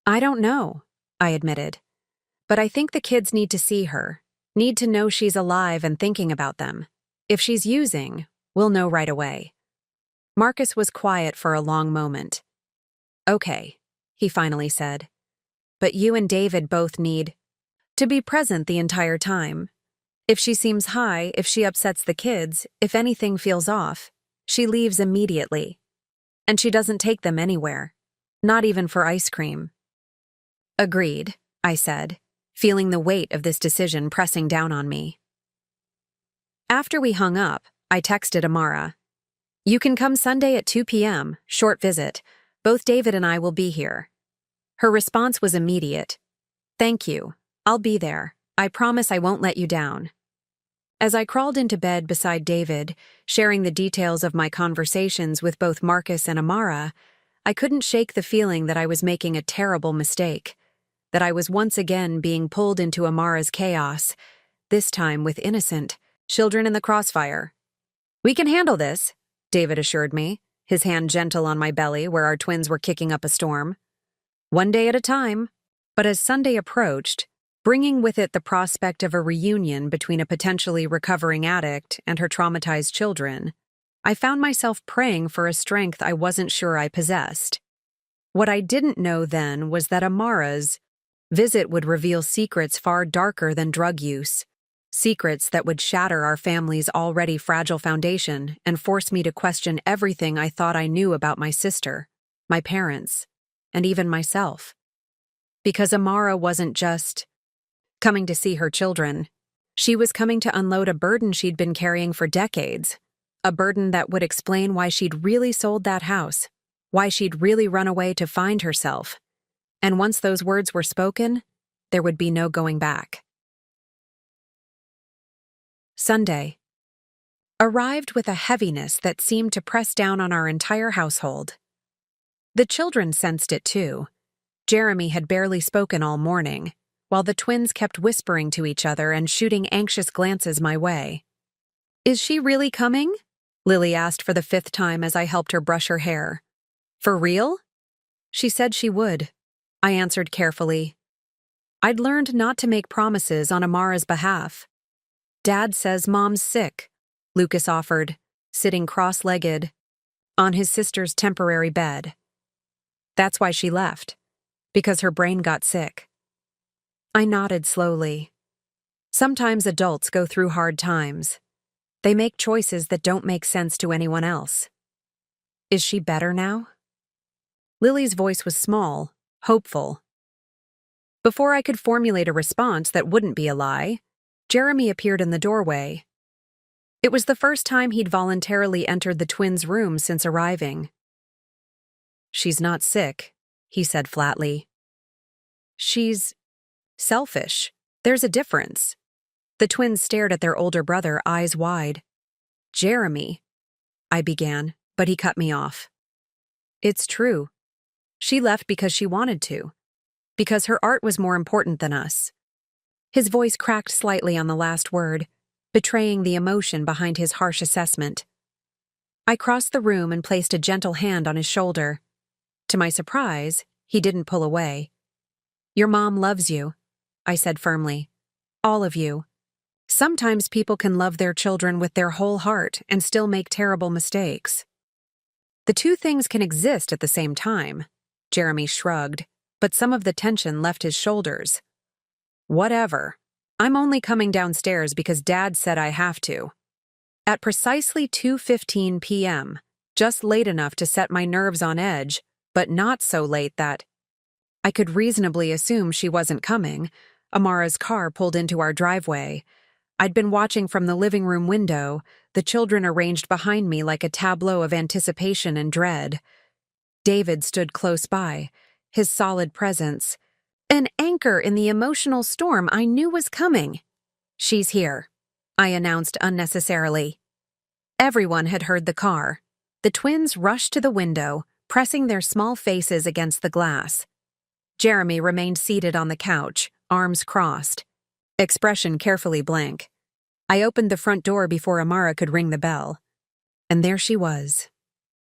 I don't know, I admitted. But I think the kids need to see her, need to know she's alive and thinking about them. If she's using, we'll know right away. Marcus was quiet for a long moment. Okay, he finally said. But you and David both need to be present the entire time. If she seems high, if she upsets the kids, if anything feels off, she leaves immediately. And she doesn't take them anywhere, not even for ice cream. Agreed, I said, feeling the weight of this decision pressing down on me. After we hung up, I texted Amara. You can come Sunday at 2 p.m., short visit. Both David and I will be here. Her response was immediate. Thank you. I'll be there. I promise I won't let you down. As I crawled into bed beside David, sharing the details of my conversations with both Marcus and Amara, I couldn't shake the feeling that I was making a terrible mistake, that I was once again being pulled into Amara's chaos, this time with innocent children in the crossfire. We can handle this, David assured me, his hand gentle on my belly where our twins were kicking up a storm. One day at a time. But as Sunday approached, bringing with it the prospect of a reunion between a potentially recovering addict and her traumatized children, I found myself praying for a strength I wasn't sure I possessed. What I didn't know then was that Amara's visit would reveal secrets far darker than drug use, secrets that would shatter our family's already fragile foundation and force me to question everything I thought I knew about my sister, my parents, and even myself. Because Amara wasn't just coming to see her children. She was coming to unload a burden she'd been carrying for decades, a burden that would explain why she'd really sold that house, why she'd really run away to find herself. And once those words were spoken, there would be no going back. Sunday arrived with a heaviness that seemed to press down on our entire household. The children sensed it too. Jeremy had barely spoken all morning, while the twins kept whispering to each other and shooting anxious glances my way. Is she really coming? Lily asked for the 5th time as I helped her brush her hair. For real? She said she would. I answered carefully. I'd learned not to make promises on Amara's behalf. Dad says Mom's sick, Lucas offered, sitting cross-legged on his sister's temporary bed. That's why she left. Because her brain got sick. I nodded slowly. Sometimes adults go through hard times. They make choices that don't make sense to anyone else. Is she better now? Lily's voice was small, hopeful. Before I could formulate a response that wouldn't be a lie, Jeremy appeared in the doorway. It was the first time he'd voluntarily entered the twins' room since arriving. She's not sick, he said flatly. She's selfish. There's a difference. The twins stared at their older brother, eyes wide. Jeremy, I began, but he cut me off. It's true. She left because she wanted to. Because her art was more important than us. His voice cracked slightly on the last word, betraying the emotion behind his harsh assessment. I crossed the room and placed a gentle hand on his shoulder. To my surprise, he didn't pull away. Your mom loves you, I said firmly. All of you. Sometimes people can love their children with their whole heart and still make terrible mistakes. The two things can exist at the same time. Jeremy shrugged, but some of the tension left his shoulders. Whatever. I'm only coming downstairs because Dad said I have to. At precisely 2:15 p.m., just late enough to set my nerves on edge, but not so late that I could reasonably assume she wasn't coming. Amara's car pulled into our driveway. I'd been watching from the living room window, the children arranged behind me like a tableau of anticipation and dread. David stood close by, his solid presence, an anchor in the emotional storm I knew was coming. She's here, I announced unnecessarily. Everyone had heard the car. The twins rushed to the window, pressing their small faces against the glass. Jeremy remained seated on the couch, arms crossed, expression carefully blank. I opened the front door before Amara could ring the bell. And there she was,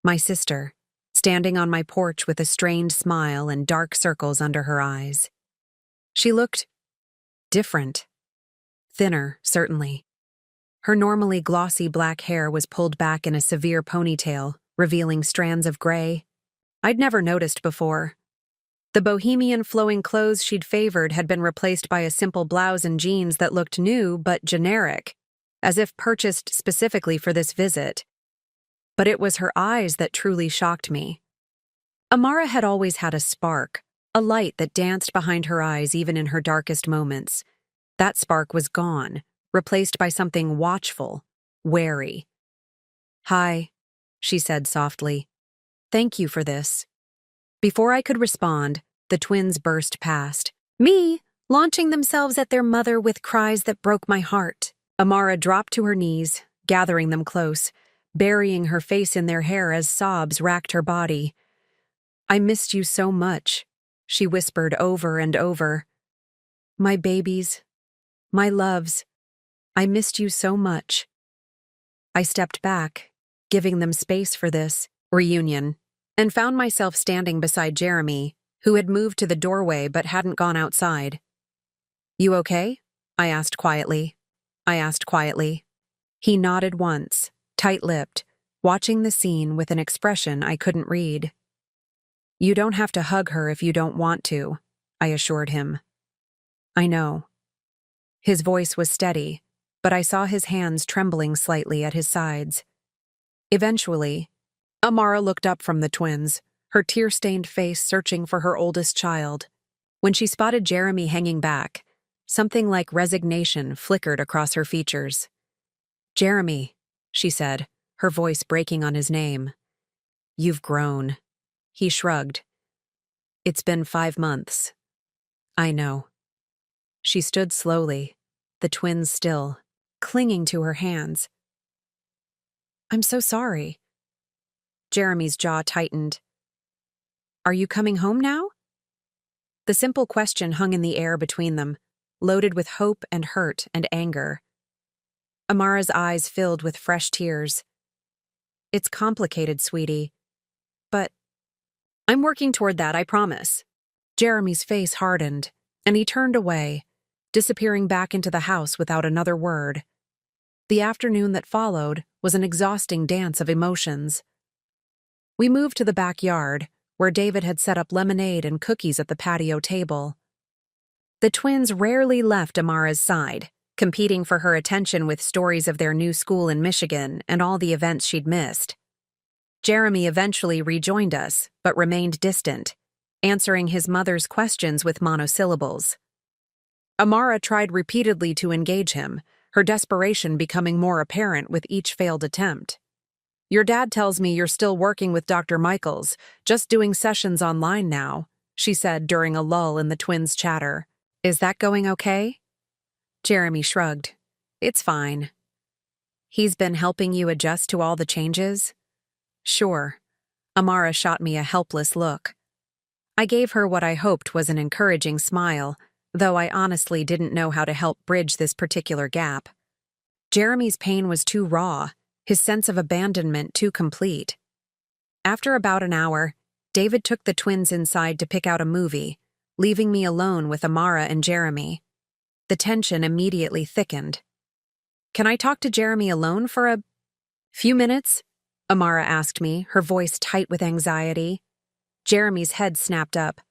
my sister, standing on my porch with a strained smile and dark circles under her eyes. She looked different. Thinner, certainly. Her normally glossy black hair was pulled back in a severe ponytail, revealing strands of gray I'd never noticed before. The bohemian flowing clothes she'd favored had been replaced by a simple blouse and jeans that looked new but generic, as if purchased specifically for this visit. But it was her eyes that truly shocked me. Amara had always had a spark, a light that danced behind her eyes even in her darkest moments. That spark was gone, replaced by something watchful, wary. "Hi," she said softly. "Thank you for this." Before I could respond, the twins burst past, me launching themselves at their mother with cries that broke my heart. Amara dropped to her knees, gathering them close, burying her face in their hair as sobs racked her body. "I missed you so much," she whispered over and over. "My babies, my loves, I missed you so much." I stepped back, giving them space for this reunion, and found myself standing beside Jeremy, who had moved to the doorway but hadn't gone outside. "You okay?" I asked quietly. He nodded once, tight-lipped, watching the scene with an expression I couldn't read. "You don't have to hug her if you don't want to," I assured him. "I know." His voice was steady, but I saw his hands trembling slightly at his sides. Eventually, Amara looked up from the twins, her tear-stained face searching for her oldest child. When she spotted Jeremy hanging back, something like resignation flickered across her features. "Jeremy," she said, her voice breaking on his name. "You've grown." He shrugged. "It's been 5 months." "I know." She stood slowly, the twins still, clinging to her hands. "I'm so sorry." Jeremy's jaw tightened. "Are you coming home now?" The simple question hung in the air between them, loaded with hope and hurt and anger. Amara's eyes filled with fresh tears. "It's complicated, sweetie. But I'm working toward that, I promise." Jeremy's face hardened, and he turned away, disappearing back into the house without another word. The afternoon that followed was an exhausting dance of emotions. We moved to the backyard, where David had set up lemonade and cookies at the patio table. The twins rarely left Amara's side, competing for her attention with stories of their new school in Michigan and all the events she'd missed. Jeremy eventually rejoined us, but remained distant, answering his mother's questions with monosyllables. Amara tried repeatedly to engage him, her desperation becoming more apparent with each failed attempt. "Your dad tells me you're still working with Dr. Michaels, just doing sessions online now," she said during a lull in the twins' chatter. "Is that going okay?" Jeremy shrugged. "It's fine." "He's been helping you adjust to all the changes?" "Sure." Amara shot me a helpless look. I gave her what I hoped was an encouraging smile, though I honestly didn't know how to help bridge this particular gap. Jeremy's pain was too raw, his sense of abandonment too complete. After about an hour, David took the twins inside to pick out a movie, leaving me alone with Amara and Jeremy. The tension immediately thickened. "Can I talk to Jeremy alone for a few minutes?" Amara asked me, her voice tight with anxiety. Jeremy's head snapped up.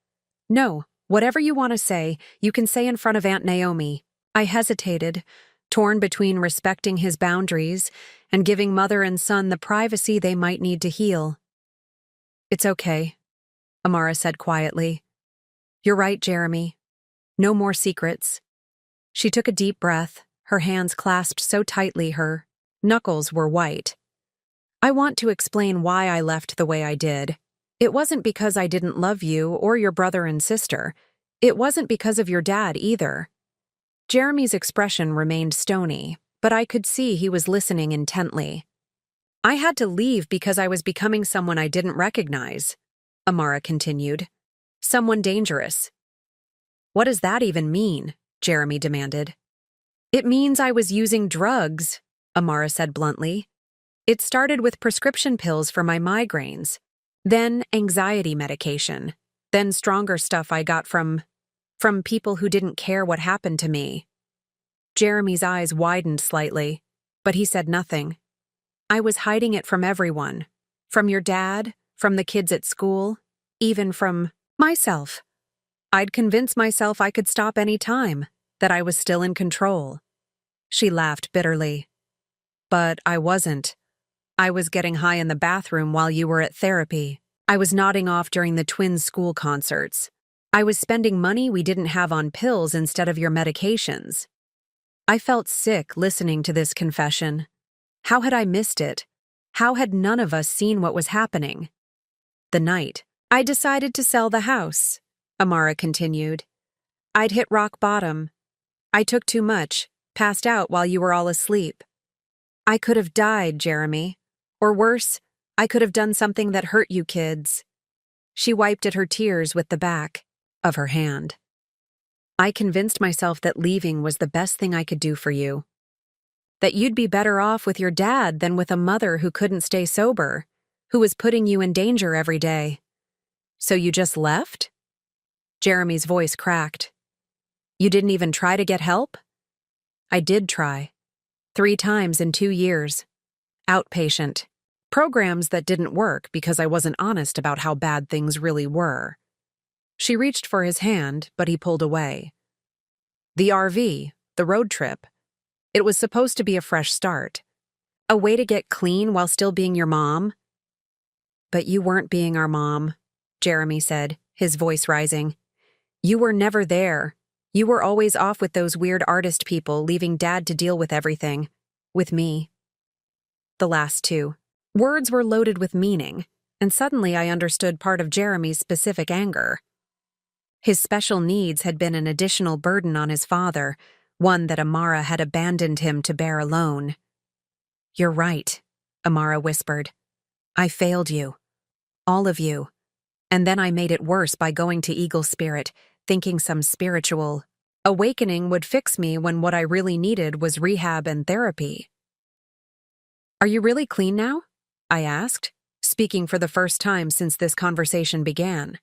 "No, whatever you want to say, you can say in front of Aunt Naomi." I hesitated, torn between respecting his boundaries and giving mother and son the privacy they might need to heal. "It's okay," Amara said quietly. "You're right, Jeremy. No more secrets." She took a deep breath, her hands clasped so tightly her knuckles were white. "I want to explain why I left the way I did. It wasn't because I didn't love you or your brother and sister. It wasn't because of your dad either." Jeremy's expression remained stony, but I could see he was listening intently. "I had to leave because I was becoming someone I didn't recognize," Amara continued. "Someone dangerous." "What does that even mean?" Jeremy demanded. It means I was using drugs, Amara said bluntly. It started with prescription pills for my migraines, then anxiety medication, then stronger stuff I got from people who didn't care what happened to me. Jeremy's eyes widened slightly, but he said nothing. I was hiding it from everyone. From your dad, from the kids at school, even from myself. I'd convince myself I could stop any time, that I was still in control. She laughed bitterly. But I wasn't. I was getting high in the bathroom while you were at therapy. I was nodding off during the twins' school concerts. I was spending money we didn't have on pills instead of your medications. I felt sick listening to this confession. How had I missed it? How had none of us seen what was happening? The night I decided to sell the house, Amara continued. I'd hit rock bottom. I took too much, passed out while you were all asleep. I could have died, Jeremy. Or worse, I could have done something that hurt you kids. She wiped at her tears with the back of her hand. I convinced myself that leaving was the best thing I could do for you. That you'd be better off with your dad than with a mother who couldn't stay sober, who was putting you in danger every day. So you just left? Jeremy's voice cracked. You didn't even try to get help? I did try. 3 times in 2 years. Outpatient. Programs that didn't work because I wasn't honest about how bad things really were. She reached for his hand, but he pulled away. The RV, the road trip. It was supposed to be a fresh start. A way to get clean while still being your mom. But you weren't being our mom, Jeremy said, his voice rising. You were never there. You were always off with those weird artist people, leaving Dad to deal with everything. With me. The last 2. Words were loaded with meaning, and suddenly I understood part of Jeremy's specific anger. His special needs had been an additional burden on his father, one that Amara had abandoned him to bear alone. You're right, Amara whispered. I failed you. All of you. And then I made it worse by going to Eagle Spirit, thinking some spiritual awakening would fix me when what I really needed was rehab and therapy. Are you really clean now? I asked, speaking for the first time since this conversation began.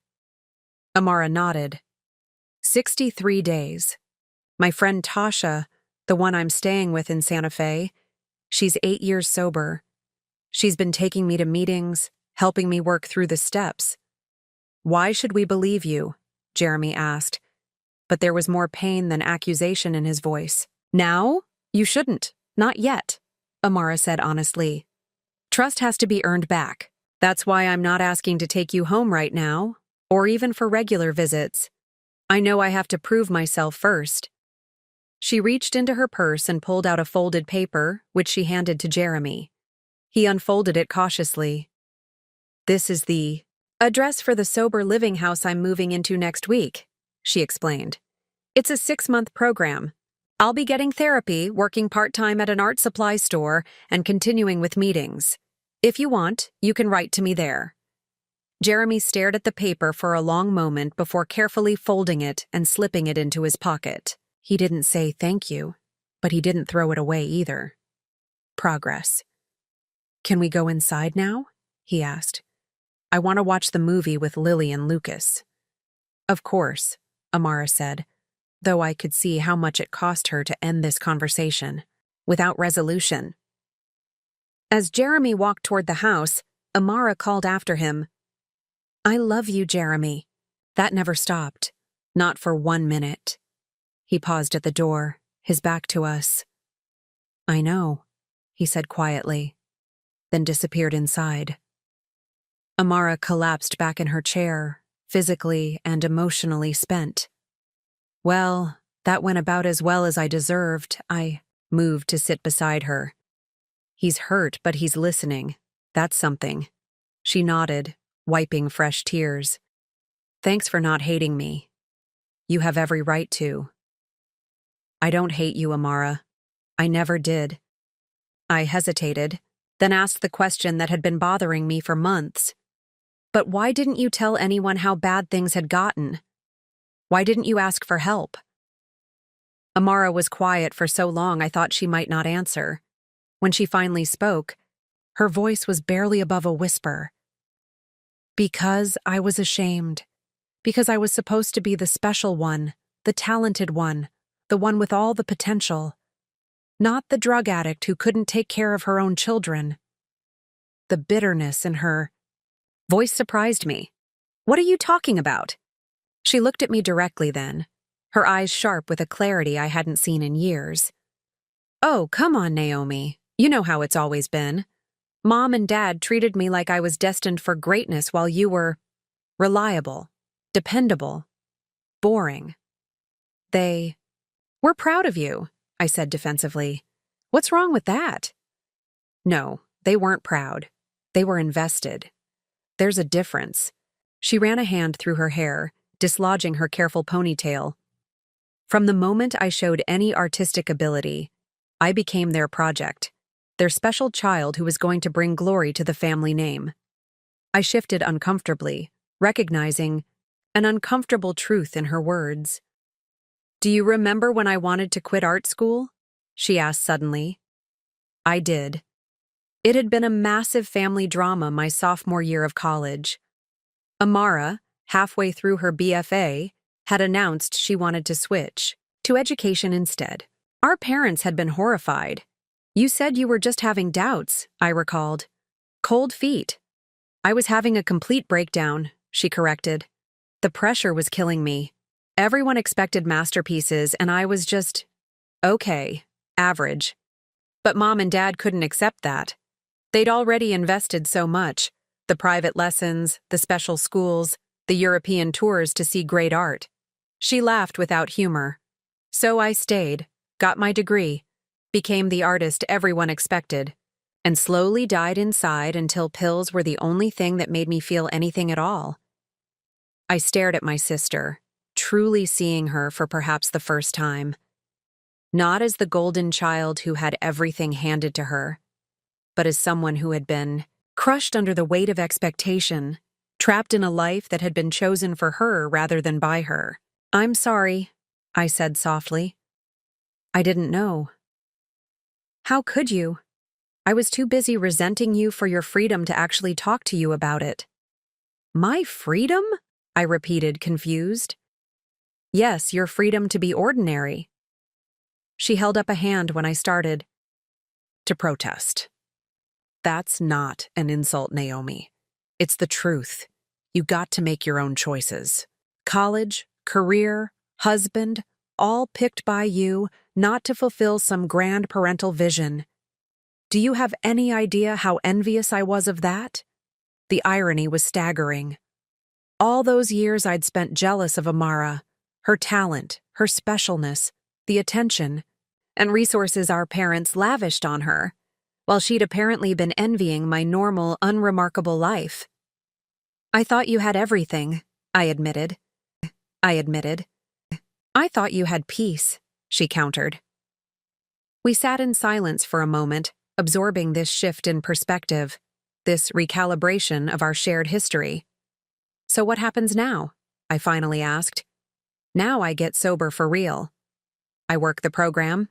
Amara nodded. 63 days. My friend Tasha, the one I'm staying with in Santa Fe, she's 8 years sober. She's been taking me to meetings, helping me work through the steps. Why should we believe you? Jeremy asked, but there was more pain than accusation in his voice. Now? You shouldn't. Not yet, Amara said honestly. Trust has to be earned back. That's why I'm not asking to take you home right now, or even for regular visits. I know I have to prove myself first. She reached into her purse and pulled out a folded paper, which she handed to Jeremy. He unfolded it cautiously. This is the address for the sober living house I'm moving into next week, she explained. It's a 6-month program. I'll be getting therapy, working part-time at an art supply store, and continuing with meetings. If you want, you can write to me there. Jeremy stared at the paper for a long moment before carefully folding it and slipping it into his pocket. He didn't say thank you, but he didn't throw it away either. Progress. Can we go inside now? He asked. I want to watch the movie with Lily and Lucas. Of course, Amara said, though I could see how much it cost her to end this conversation, without resolution. As Jeremy walked toward the house, Amara called after him. I love you, Jeremy. That never stopped. Not for 1 minute. He paused at the door, his back to us. I know, he said quietly, then disappeared inside. Amara collapsed back in her chair, physically and emotionally spent. Well, that went about as well as I deserved. I moved to sit beside her. He's hurt, but he's listening. That's something. She nodded, wiping fresh tears. Thanks for not hating me. You have every right to. I don't hate you, Amara. I never did. I hesitated, then asked the question that had been bothering me for months. But why didn't you tell anyone how bad things had gotten? Why didn't you ask for help? Amara was quiet for so long I thought she might not answer. When she finally spoke, her voice was barely above a whisper. Because I was ashamed. Because I was supposed to be the special one, the talented one, the one with all the potential. Not the drug addict who couldn't take care of her own children. The bitterness in her voice surprised me. What are you talking about? She looked at me directly then, her eyes sharp with a clarity I hadn't seen in years. Oh, come on, Naomi. You know how it's always been. Mom and Dad treated me like I was destined for greatness while you were reliable, dependable, boring. They were proud of you, I said defensively. What's wrong with that? No, they weren't proud. They were invested. There's a difference. She ran a hand through her hair, dislodging her careful ponytail. From the moment I showed any artistic ability, I became their project, their special child who was going to bring glory to the family name. I shifted uncomfortably, recognizing an uncomfortable truth in her words. Do you remember when I wanted to quit art school? She asked suddenly. I did. It had been a massive family drama my sophomore year of college. Amara, halfway through her BFA, had announced she wanted to switch to education instead. Our parents had been horrified. You said you were just having doubts, I recalled. Cold feet. I was having a complete breakdown, she corrected. The pressure was killing me. Everyone expected masterpieces, and I was just, okay, average. But Mom and Dad couldn't accept that. They'd already invested so much, the private lessons, the special schools, the European tours to see great art. She laughed without humor. So I stayed, got my degree, became the artist everyone expected, and slowly died inside until pills were the only thing that made me feel anything at all. I stared at my sister, truly seeing her for perhaps the first time. Not as the golden child who had everything handed to her, but as someone who had been crushed under the weight of expectation, trapped in a life that had been chosen for her rather than by her. I'm sorry, I said softly. I didn't know. How could you? I was too busy resenting you for your freedom to actually talk to you about it. My freedom? I repeated, confused. Yes, your freedom to be ordinary. She held up a hand when I started to protest. That's not an insult, Naomi. It's the truth. You got to make your own choices. College, career, husband, all picked by you, not to fulfill some grand parental vision. Do you have any idea how envious I was of that? The irony was staggering. All those years I'd spent jealous of Amara, her talent, her specialness, the attention, and resources our parents lavished on her, while she'd apparently been envying my normal, unremarkable life. I thought you had everything, I admitted. I thought you had peace, she countered. We sat in silence for a moment, absorbing this shift in perspective, this recalibration of our shared history. So what happens now? I finally asked. Now I get sober for real. I work the program.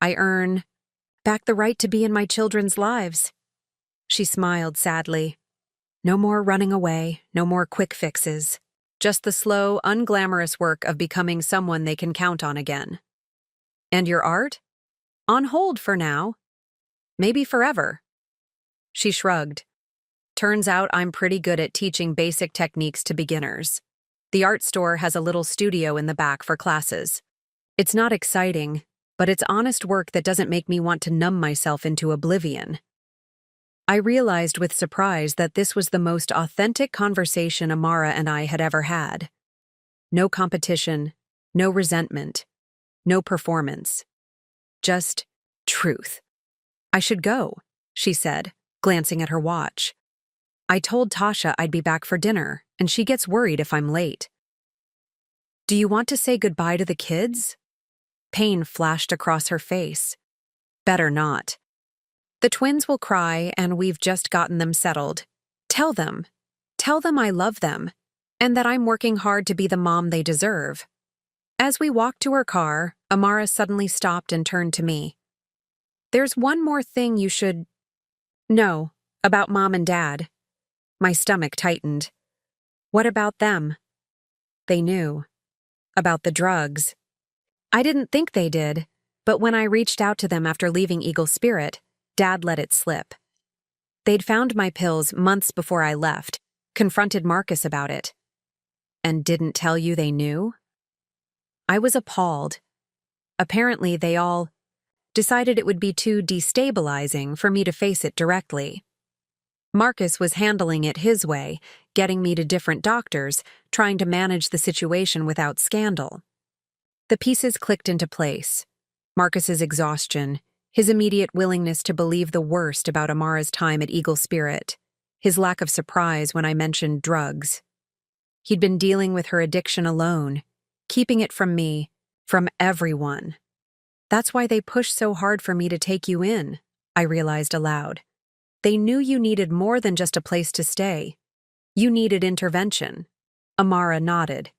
I earn back the right to be in my children's lives. She smiled sadly. No more running away, no more quick fixes. Just the slow, unglamorous work of becoming someone they can count on again. And your art? On hold for now. Maybe forever. She shrugged. Turns out I'm pretty good at teaching basic techniques to beginners. The art store has a little studio in the back for classes. It's not exciting, but it's honest work that doesn't make me want to numb myself into oblivion. I realized with surprise that this was the most authentic conversation Amara and I had ever had. No competition, no resentment, no performance. Just truth. I should go, she said, glancing at her watch. I told Tasha I'd be back for dinner, and she gets worried if I'm late. Do you want to say goodbye to the kids? Pain flashed across her face. Better not. The twins will cry, and we've just gotten them settled. Tell them I love them, and that I'm working hard to be the mom they deserve. As we walked to her car, Amara suddenly stopped and turned to me. "There's one more thing you should know about Mom and Dad." My stomach tightened. What about them? They knew. About the drugs. I didn't think they did, but when I reached out to them after leaving Eagle Spirit, Dad let it slip. They'd found my pills months before I left, confronted Marcus about it. And didn't tell you they knew? I was appalled. Apparently, they all decided it would be too destabilizing for me to face it directly. Marcus was handling it his way, getting me to different doctors, trying to manage the situation without scandal. The pieces clicked into place. Marcus's exhaustion, his immediate willingness to believe the worst about Amara's time at Eagle Spirit, his lack of surprise when I mentioned drugs. He'd been dealing with her addiction alone, keeping it from me, from everyone. That's why they pushed so hard for me to take you in, I realized aloud. They knew you needed more than just a place to stay. You needed intervention. Amara nodded.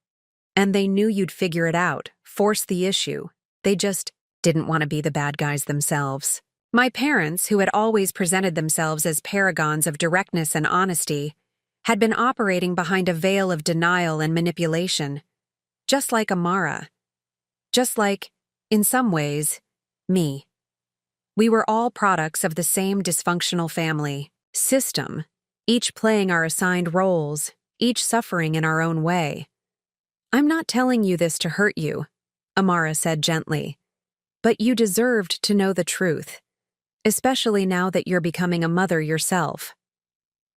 And they knew you'd figure it out, force the issue. They just didn't want to be the bad guys themselves. My parents, who had always presented themselves as paragons of directness and honesty, had been operating behind a veil of denial and manipulation. Just like Amara. Just like, in some ways, me. We were all products of the same dysfunctional family system, each playing our assigned roles, each suffering in our own way. "I'm not telling you this to hurt you," Amara said gently, "but you deserved to know the truth, especially now that you're becoming a mother yourself."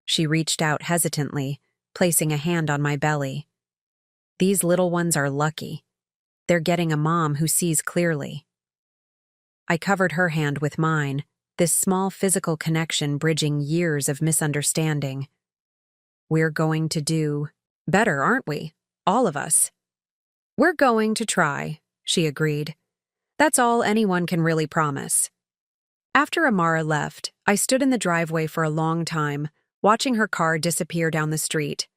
She reached out hesitantly, placing a hand on my belly. "These little ones are lucky. They're getting a mom who sees clearly." I covered her hand with mine, this small physical connection bridging years of misunderstanding. "We're going to do better, aren't we? All of us." "We're going to try," she agreed. "That's all anyone can really promise." After Amara left, I stood in the driveway for a long time, watching her car disappear down the street.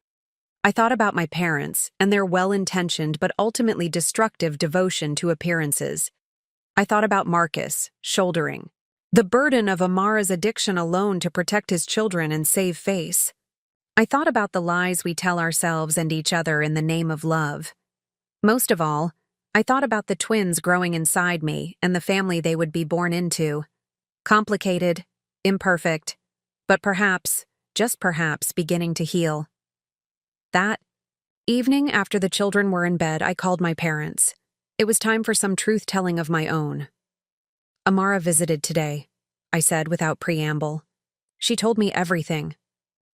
I thought about my parents and their well-intentioned but ultimately destructive devotion to appearances. I thought about Marcus, shouldering the burden of Amara's addiction alone to protect his children and save face. I thought about the lies we tell ourselves and each other in the name of love. Most of all, I thought about the twins growing inside me and the family they would be born into. Complicated, imperfect, but perhaps, just perhaps, beginning to heal. That evening, after the children were in bed, I called my parents. It was time for some truth-telling of my own. "Amara visited today," I said without preamble. She told me everything.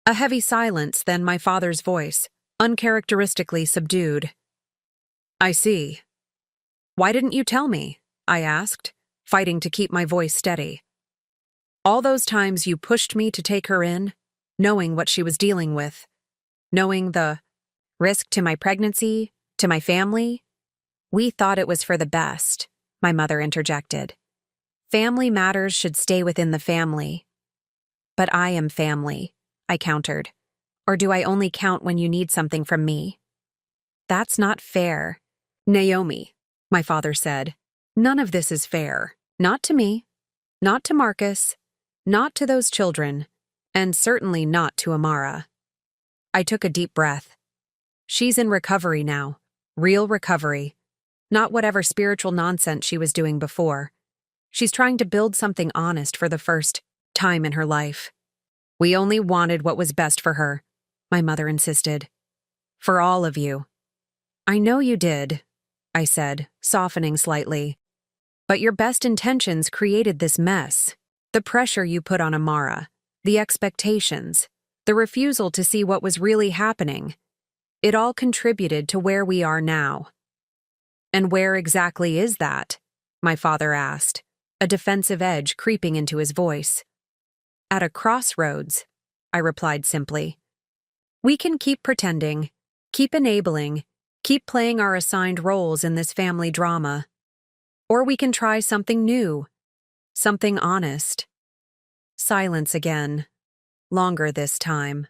A heavy silence, then my father's voice, uncharacteristically subdued. "I see. Why didn't you tell me?" I asked, fighting to keep my voice steady. "All those times you pushed me to take her in, knowing what she was dealing with, knowing the risk to my pregnancy, to my family." "We thought it was for the best," my mother interjected. "Family matters should stay within the family." "But I am family," I countered. "Or do I only count when you need something from me?" "That's not fair." "Naomi," my father said, "none of this is fair. Not to me, not to Marcus, not to those children, and certainly not to Amara." I took a deep breath. She's in recovery now, real recovery. Not whatever spiritual nonsense she was doing before. She's trying to build something honest for the first time in her life. "We only wanted what was best for her," my mother insisted. "For all of you." "I know you did," I said, softening slightly. "But your best intentions created this mess. The pressure you put on Amara, the expectations, the refusal to see what was really happening. It all contributed to where we are now." "And where exactly is that?" my father asked, a defensive edge creeping into his voice. "At a crossroads," I replied simply. "We can keep pretending, keep enabling, keep playing our assigned roles in this family drama. Or we can try something new, something honest." Silence again, longer this time.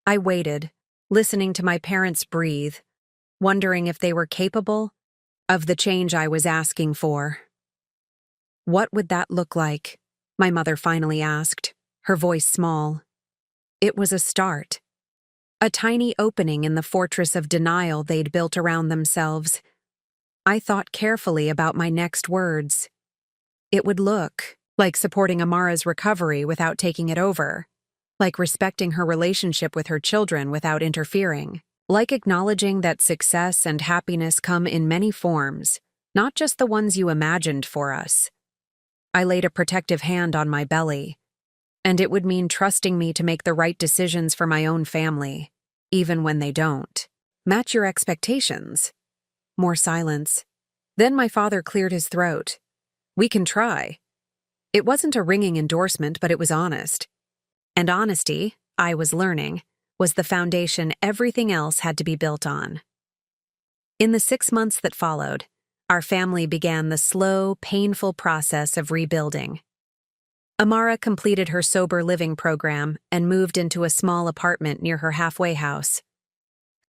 I waited, listening to my parents breathe, wondering if they were capable, of the change I was asking for. What would that look like? My mother finally asked, her voice small. It was a start. A tiny opening in the fortress of denial they'd built around themselves. I thought carefully about my next words. It would look like supporting Amara's recovery without taking it over, like respecting her relationship with her children without interfering, like acknowledging that success and happiness come in many forms, not just the ones you imagined for us. I laid a protective hand on my belly, and it would mean trusting me to make the right decisions for my own family, even when they don't match your expectations. More silence. Then my father cleared his throat. We can try. It wasn't a ringing endorsement, but it was honest. And honesty, I was learning, was the foundation everything else had to be built on. In the 6 months that followed, our family began the slow, painful process of rebuilding. Amara completed her sober living program and moved into a small apartment near her halfway house.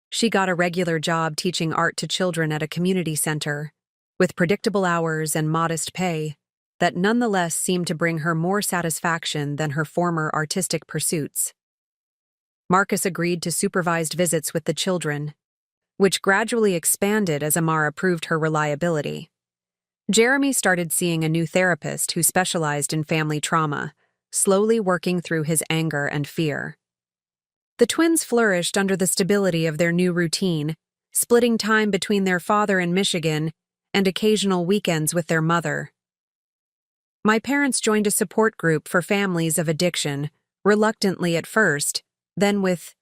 She got a regular job teaching art to children at a community center, with predictable hours and modest pay that nonetheless seemed to bring her more satisfaction than her former artistic pursuits. Marcus agreed to supervised visits with the children, which gradually expanded as Amara proved her reliability. Jeremy started seeing a new therapist who specialized in family trauma, slowly working through his anger and fear. The twins flourished under the stability of their new routine, splitting time between their father in Michigan and occasional weekends with their mother. My parents joined a support group for families of addiction, reluctantly at first, then with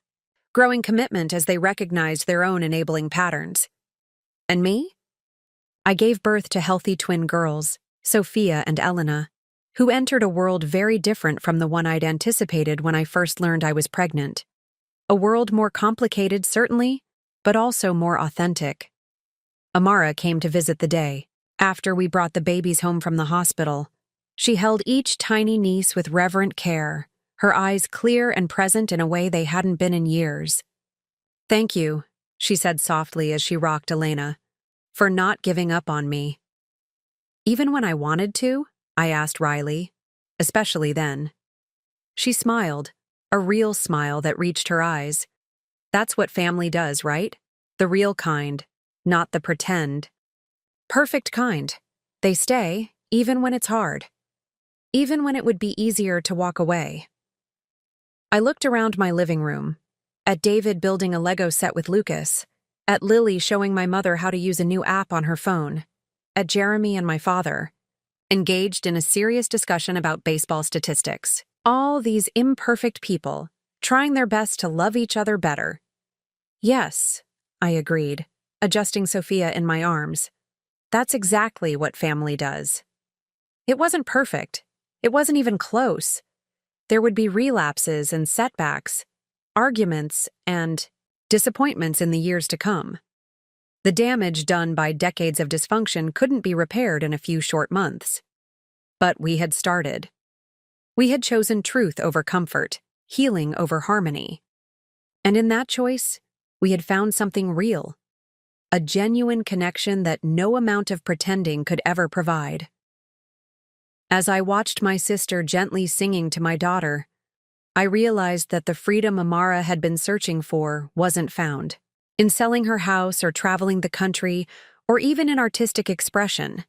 growing commitment as they recognized their own enabling patterns. And me? I gave birth to healthy twin girls, Sophia and Elena, who entered a world very different from the one I'd anticipated when I first learned I was pregnant. A world more complicated, certainly, but also more authentic. Amara came to visit the day. After we brought the babies home from the hospital, she held each tiny niece with reverent care, her eyes clear and present in a way they hadn't been in years. "Thank you," she said softly as she rocked Elena, "for not giving up on me." "Even when I wanted to?" I asked Riley, especially then. She smiled, a real smile that reached her eyes. "That's what family does, right? The real kind, not the pretend. Perfect kind. They stay, even when it's hard. Even when it would be easier to walk away." I looked around my living room, at David building a Lego set with Lucas, at Lily showing my mother how to use a new app on her phone, at Jeremy and my father, engaged in a serious discussion about baseball statistics. All these imperfect people, trying their best to love each other better. "Yes," I agreed, adjusting Sophia in my arms. "That's exactly what family does." It wasn't perfect. It wasn't even close. There would be relapses and setbacks, arguments and disappointments in the years to come. The damage done by decades of dysfunction couldn't be repaired in a few short months. But we had started. We had chosen truth over comfort, healing over harmony. And in that choice, we had found something real, a genuine connection that no amount of pretending could ever provide. As I watched my sister gently singing to my daughter, I realized that the freedom Amara had been searching for wasn't found in selling her house or traveling the country or even in artistic expression.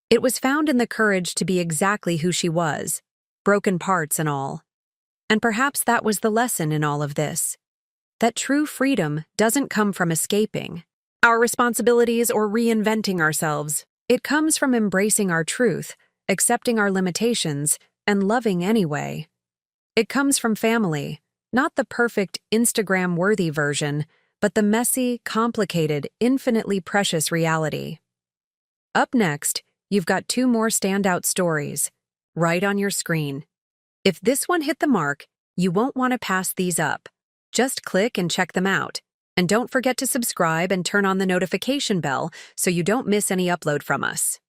It was found in the courage to be exactly who she was, broken parts and all. And perhaps that was the lesson in all of this, that true freedom doesn't come from escaping our responsibilities or reinventing ourselves. It comes from embracing our truth, accepting our limitations, and loving anyway. It comes from family, not the perfect Instagram-worthy version, but the messy, complicated, infinitely precious reality. Up next, you've got 2 more standout stories, right on your screen. If this one hit the mark, you won't want to pass these up. Just click and check them out. And don't forget to subscribe and turn on the notification bell so you don't miss any upload from us.